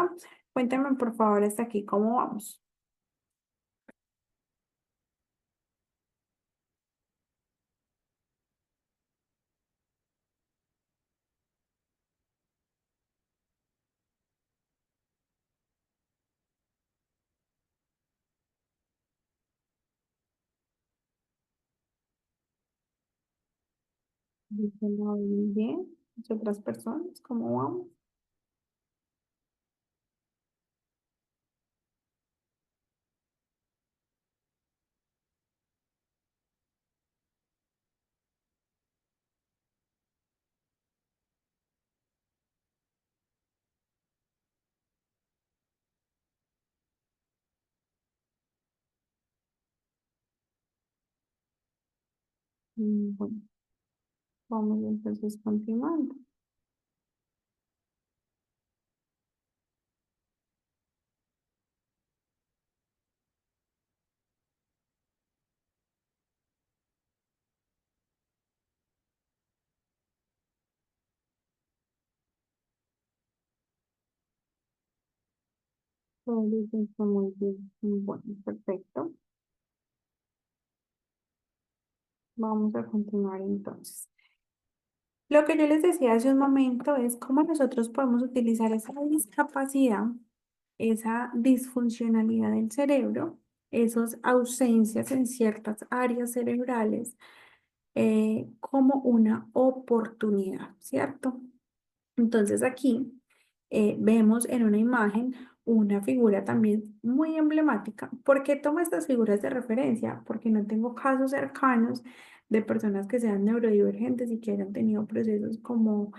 Cuéntame por favor hasta aquí cómo vamos. Diciendo muy bien. ¿Las otras personas cómo vamos? Bueno, vamos entonces continuando. Todo está muy bien. Bueno, perfecto. Vamos a continuar entonces. Lo que yo les decía hace un momento es cómo nosotros podemos utilizar esa discapacidad, esa disfuncionalidad del cerebro, esas ausencias en ciertas áreas cerebrales como una oportunidad, ¿cierto? Entonces aquí vemos en una imagen una figura también muy emblemática. ¿Por qué tomo estas figuras de referencia? Porque no tengo casos cercanos de personas que sean neurodivergentes y que hayan tenido procesos como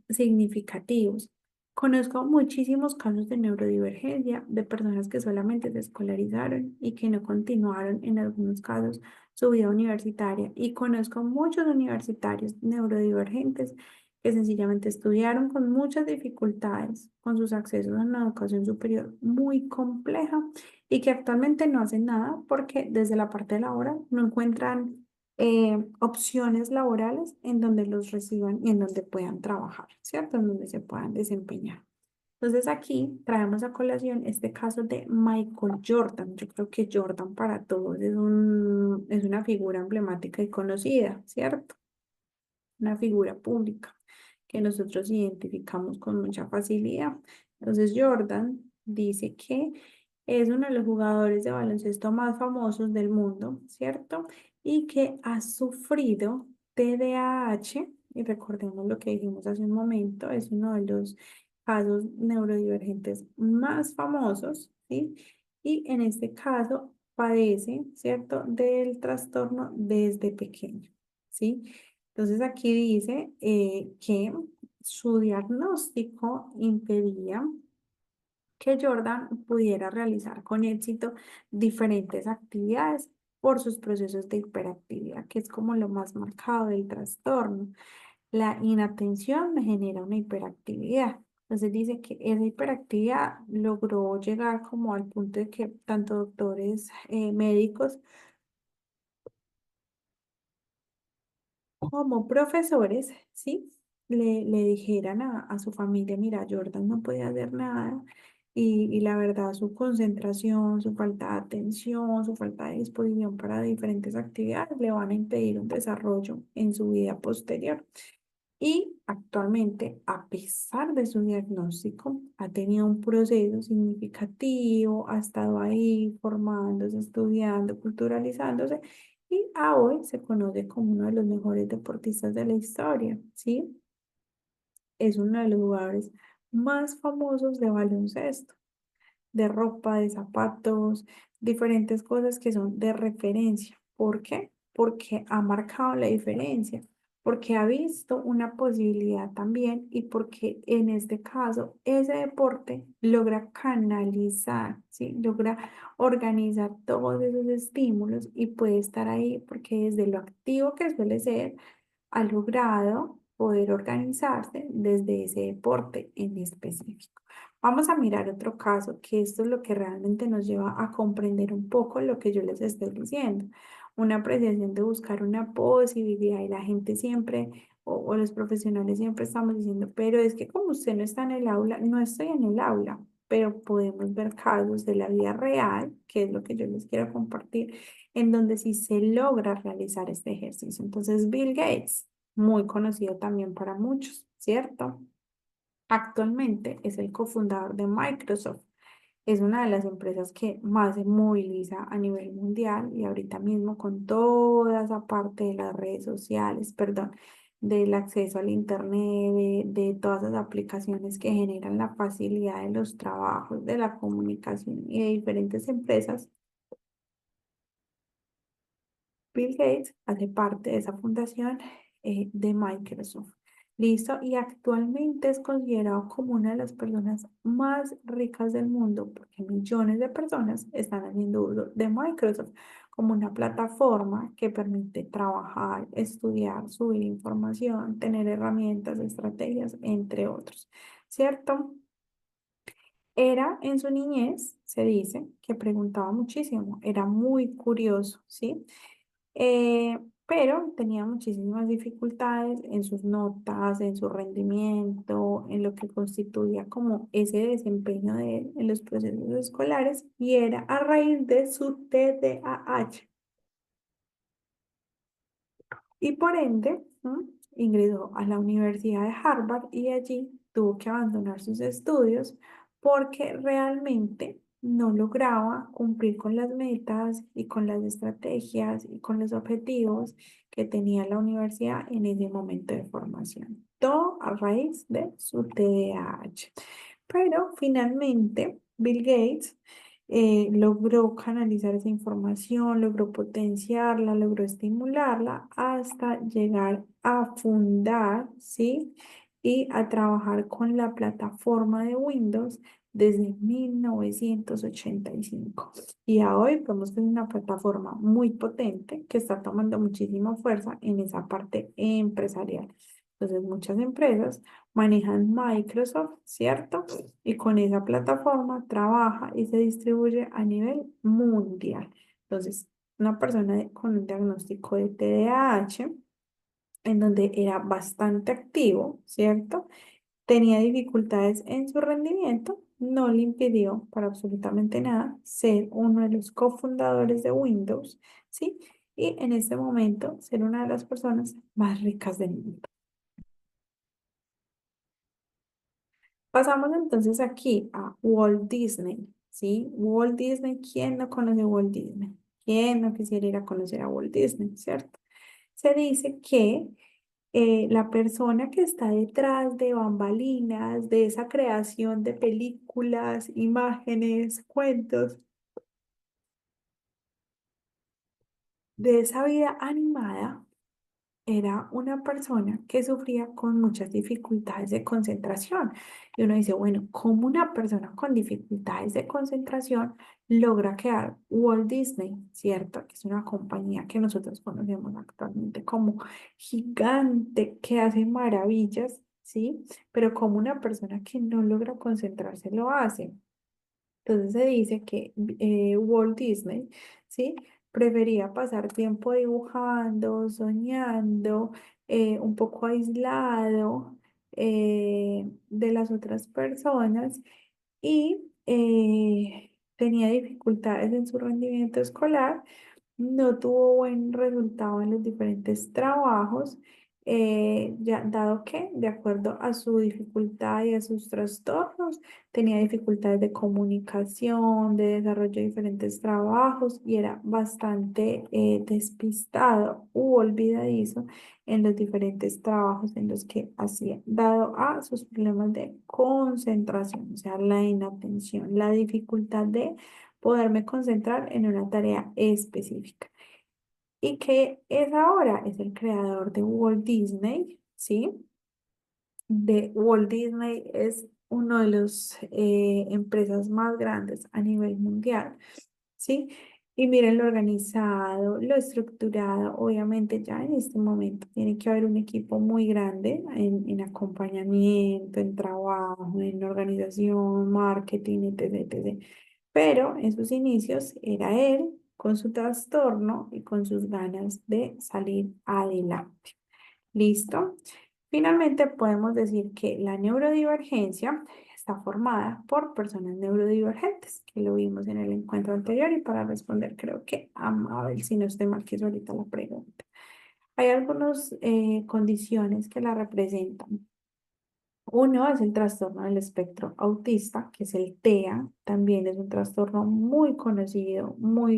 significativos. Conozco muchísimos casos de neurodivergencia de personas que solamente se escolarizaron y que no continuaron en algunos casos su vida universitaria. Y conozco muchos universitarios neurodivergentes que sencillamente estudiaron con muchas dificultades, con sus accesos a una educación superior muy compleja y que actualmente no hacen nada porque desde la parte laboral no encuentran opciones laborales en donde los reciban y en donde puedan trabajar, ¿cierto? En donde se puedan desempeñar. Entonces aquí traemos a colación este caso de Michael Jordan. Yo creo que Jordan para todos es una figura emblemática y conocida, ¿cierto? Una figura pública que nosotros identificamos con mucha facilidad. Entonces Jordan dice que es uno de los jugadores de baloncesto más famosos del mundo, ¿cierto? Y que ha sufrido TDAH, y recordemos lo que dijimos hace un momento, es uno de los casos neurodivergentes más famosos, ¿sí? Y en este caso padece, ¿cierto? Del trastorno desde pequeño, ¿sí? Entonces aquí dice que su diagnóstico impedía que Jordan pudiera realizar con éxito diferentes actividades por sus procesos de hiperactividad, que es como lo más marcado del trastorno. La inatención me genera una hiperactividad. Entonces dice que esa hiperactividad logró llegar como al punto de que tanto doctores médicos como profesores, ¿sí? Le dijeran a su familia, mira, Jordan no puede hacer nada y la verdad su concentración, su falta de atención, su falta de disposición para diferentes actividades le van a impedir un desarrollo en su vida posterior. Y actualmente, a pesar de su diagnóstico, ha tenido un proceso significativo, ha estado ahí formándose, estudiando, culturalizándose y a hoy se conoce como uno de los mejores deportistas de la historia, ¿sí? Es uno de los jugadores más famosos de baloncesto, de ropa, de zapatos, diferentes cosas que son de referencia. ¿Por qué? Porque ha marcado la diferencia, porque ha visto una posibilidad también y porque en este caso ese deporte logra canalizar, ¿sí? Logra organizar todos esos estímulos y puede estar ahí porque desde lo activo que suele ser, ha logrado poder organizarse desde ese deporte en específico. Vamos a mirar otro caso, que esto es lo que realmente nos lleva a comprender un poco lo que yo les estoy diciendo. Una apreciación de buscar una posibilidad y la gente siempre, o los profesionales siempre estamos diciendo, pero es que como usted no está en el aula, no estoy en el aula, pero podemos ver casos de la vida real, que es lo que yo les quiero compartir, en donde sí se logra realizar este ejercicio. Entonces, Bill Gates, muy conocido también para muchos, ¿cierto? Actualmente es el cofundador de Microsoft. Es una de las empresas que más se moviliza a nivel mundial y ahorita mismo con toda esa parte de las redes sociales, perdón, del acceso al internet, de todas las aplicaciones que generan la facilidad de los trabajos, de la comunicación y de diferentes empresas. Bill Gates hace parte de esa fundación de Microsoft. Listo, y actualmente es considerado como una de las personas más ricas del mundo porque millones de personas están haciendo uso de Microsoft como una plataforma que permite trabajar, estudiar, subir información, tener herramientas, estrategias, entre otros, ¿cierto? Era en su niñez, se dice, que preguntaba muchísimo, era muy curioso, ¿sí? Pero tenía muchísimas dificultades en sus notas, en su rendimiento, en lo que constituía como ese desempeño de él en los procesos escolares y era a raíz de su TDAH. Y por ende, ingresó a la Universidad de Harvard y allí tuvo que abandonar sus estudios porque realmente no lograba cumplir con las metas y con las estrategias y con los objetivos que tenía la universidad en ese momento de formación. Todo a raíz de su TDAH. Pero finalmente, Bill Gates logró canalizar esa información, logró potenciarla, logró estimularla hasta llegar a fundar, ¿sí? Y a trabajar con la plataforma de Windows desde 1985. Y a hoy vemos que es una plataforma muy potente que está tomando muchísima fuerza en esa parte empresarial. Entonces, muchas empresas manejan Microsoft, ¿cierto? Y con esa plataforma trabaja y se distribuye a nivel mundial. Entonces, una persona con un diagnóstico de TDAH, en donde era bastante activo, ¿cierto? Tenía dificultades en su rendimiento, no le impidió para absolutamente nada ser uno de los cofundadores de Windows, ¿sí? Y en este momento ser una de las personas más ricas del mundo. Pasamos entonces aquí a Walt Disney, ¿sí? Walt Disney, ¿quién no conoce a Walt Disney? ¿Quién no quisiera ir a conocer a Walt Disney, cierto? Se dice que la persona que está detrás de bambalinas, de esa creación de películas, imágenes, cuentos, de esa vida animada, era una persona que sufría con muchas dificultades de concentración. Y uno dice, bueno, ¿cómo una persona con dificultades de concentración logra crear Walt Disney, cierto? Que es una compañía que nosotros conocemos actualmente como gigante, que hace maravillas, ¿sí? Pero como una persona que no logra concentrarse lo hace. Entonces se dice que Walt Disney, ¿sí? Prefería pasar tiempo dibujando, soñando, un poco aislado de las otras personas y tenía dificultades en su rendimiento escolar, no tuvo buen resultado en los diferentes trabajos ya, dado que, de acuerdo a su dificultad y a sus trastornos, tenía dificultades de comunicación, de desarrollo de diferentes trabajos y era bastante despistado u olvidadizo en los diferentes trabajos en los que hacía, dado a sus problemas de concentración, o sea, la inatención, la dificultad de poderme concentrar en una tarea específica. ¿Y que es ahora? Es el creador de Walt Disney, ¿sí? De Walt Disney es uno de los empresas más grandes a nivel mundial, ¿sí? Y miren lo organizado, lo estructurado. Obviamente ya en este momento tiene que haber un equipo muy grande en acompañamiento, en trabajo, en organización, marketing, etc, etc. Pero en sus inicios era él con su trastorno y con sus ganas de salir adelante. ¿Listo? Finalmente podemos decir que la neurodivergencia está formada por personas neurodivergentes, que lo vimos en el encuentro anterior y para responder creo que a Mabel, si no estoy mal, que es ahorita la pregunta. Hay algunas condiciones que la representan. Uno es el trastorno del espectro autista, que es el TEA. También es un trastorno muy conocido, muy,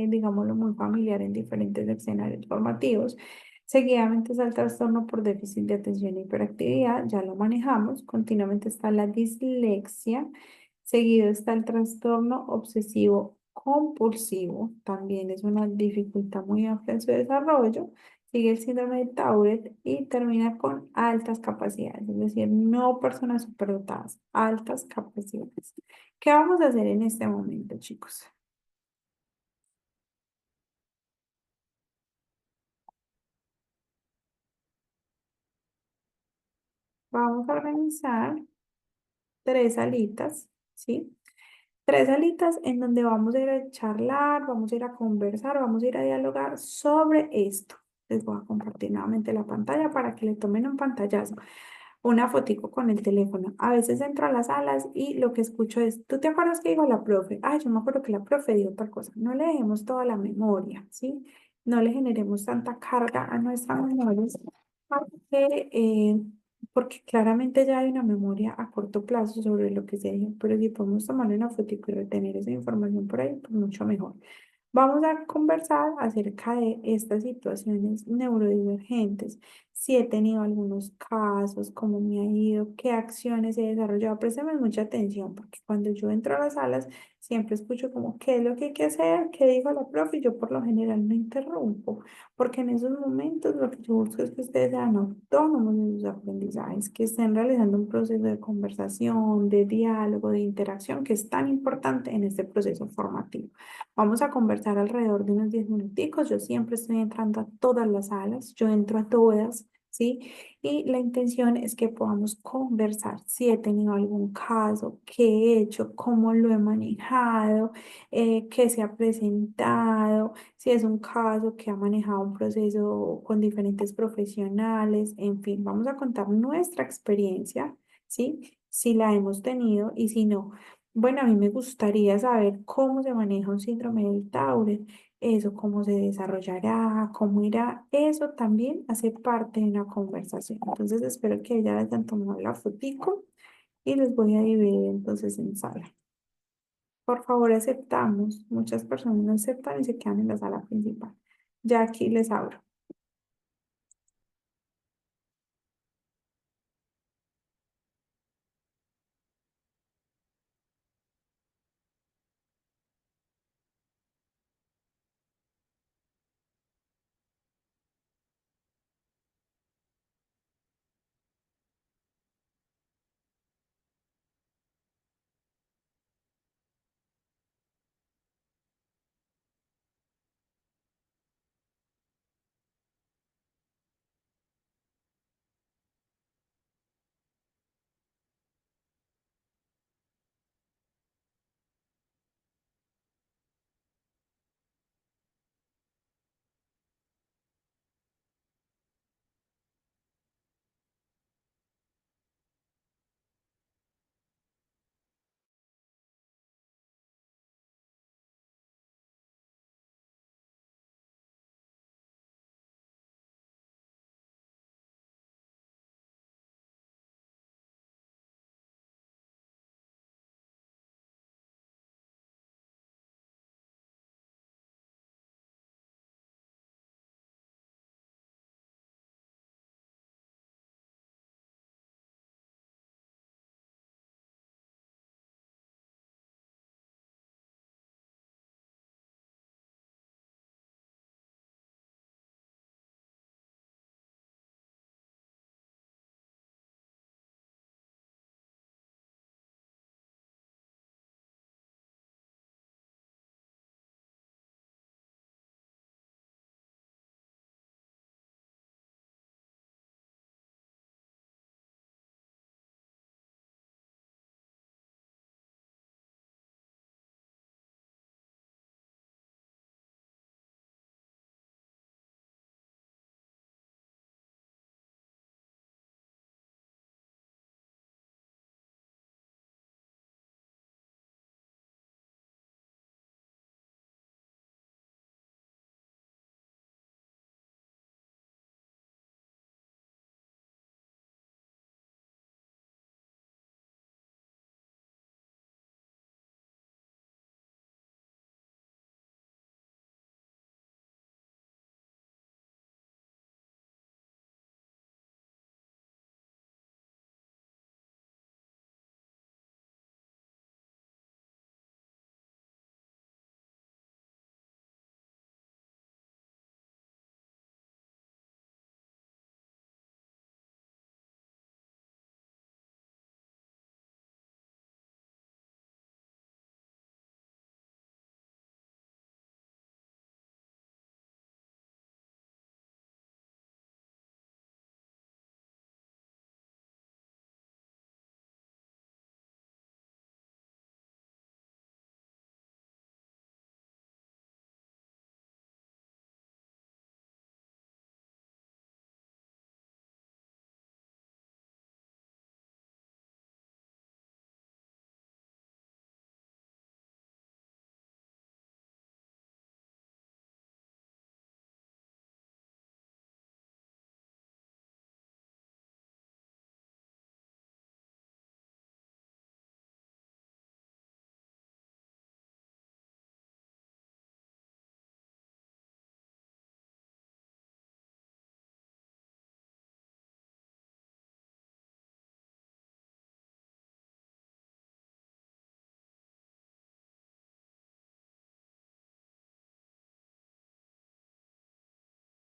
digámoslo, muy familiar en diferentes escenarios formativos. Seguidamente está el trastorno por déficit de atención e hiperactividad, ya lo manejamos. Continuamente está la dislexia. Seguido está el trastorno obsesivo compulsivo, también es una dificultad muy amplia en su desarrollo. Sigue el síndrome de Tourette y termina con altas capacidades, es decir, no personas superdotadas, altas capacidades. ¿Qué vamos a hacer en este momento, chicos? Vamos a organizar tres alitas, ¿sí? Tres alitas en donde vamos a ir a charlar, vamos a ir a conversar, vamos a ir a dialogar sobre esto. Les voy a compartir nuevamente la pantalla para que le tomen un pantallazo, una fotico con el teléfono. A veces entro a las salas y lo que escucho es, ¿tú te acuerdas que dijo la profe? Ay, yo me acuerdo que la profe dijo tal cosa. No le dejemos toda la memoria, ¿sí? No le generemos tanta carga a nuestra memoria porque, porque claramente ya hay una memoria a corto plazo sobre lo que se dijo, pero si podemos tomar una fotico y retener esa información por ahí, pues mucho mejor. Vamos a conversar acerca de estas situaciones neurodivergentes, si he tenido algunos casos, cómo me ha ido, qué acciones he desarrollado. Préstame mucha atención porque cuando yo entro a las salas siempre escucho como qué es lo que hay que hacer, qué dijo la profe y yo por lo general no interrumpo porque en esos momentos lo que yo busco es que ustedes sean autónomos en sus aprendizajes, que estén realizando un proceso de conversación, de diálogo, de interacción que es tan importante en este proceso formativo. Vamos a conversar alrededor de unos 10 minuticos. Yo siempre estoy entrando a todas las salas, yo entro a todas, ¿sí? Y la intención es que podamos conversar si he tenido algún caso, qué he hecho, cómo lo he manejado, qué se ha presentado, si es un caso que ha manejado un proceso con diferentes profesionales, en fin, vamos a contar nuestra experiencia, ¿sí? Si la hemos tenido y si no. Bueno, a mí me gustaría saber cómo se maneja un síndrome del Tourette, eso, cómo se desarrollará, cómo irá, eso también hace parte de una conversación. Entonces espero que ya hayan tomado la fotico y les voy a dividir entonces en sala. Por favor, aceptamos. Muchas personas no aceptan y se quedan en la sala principal. Ya aquí les abro.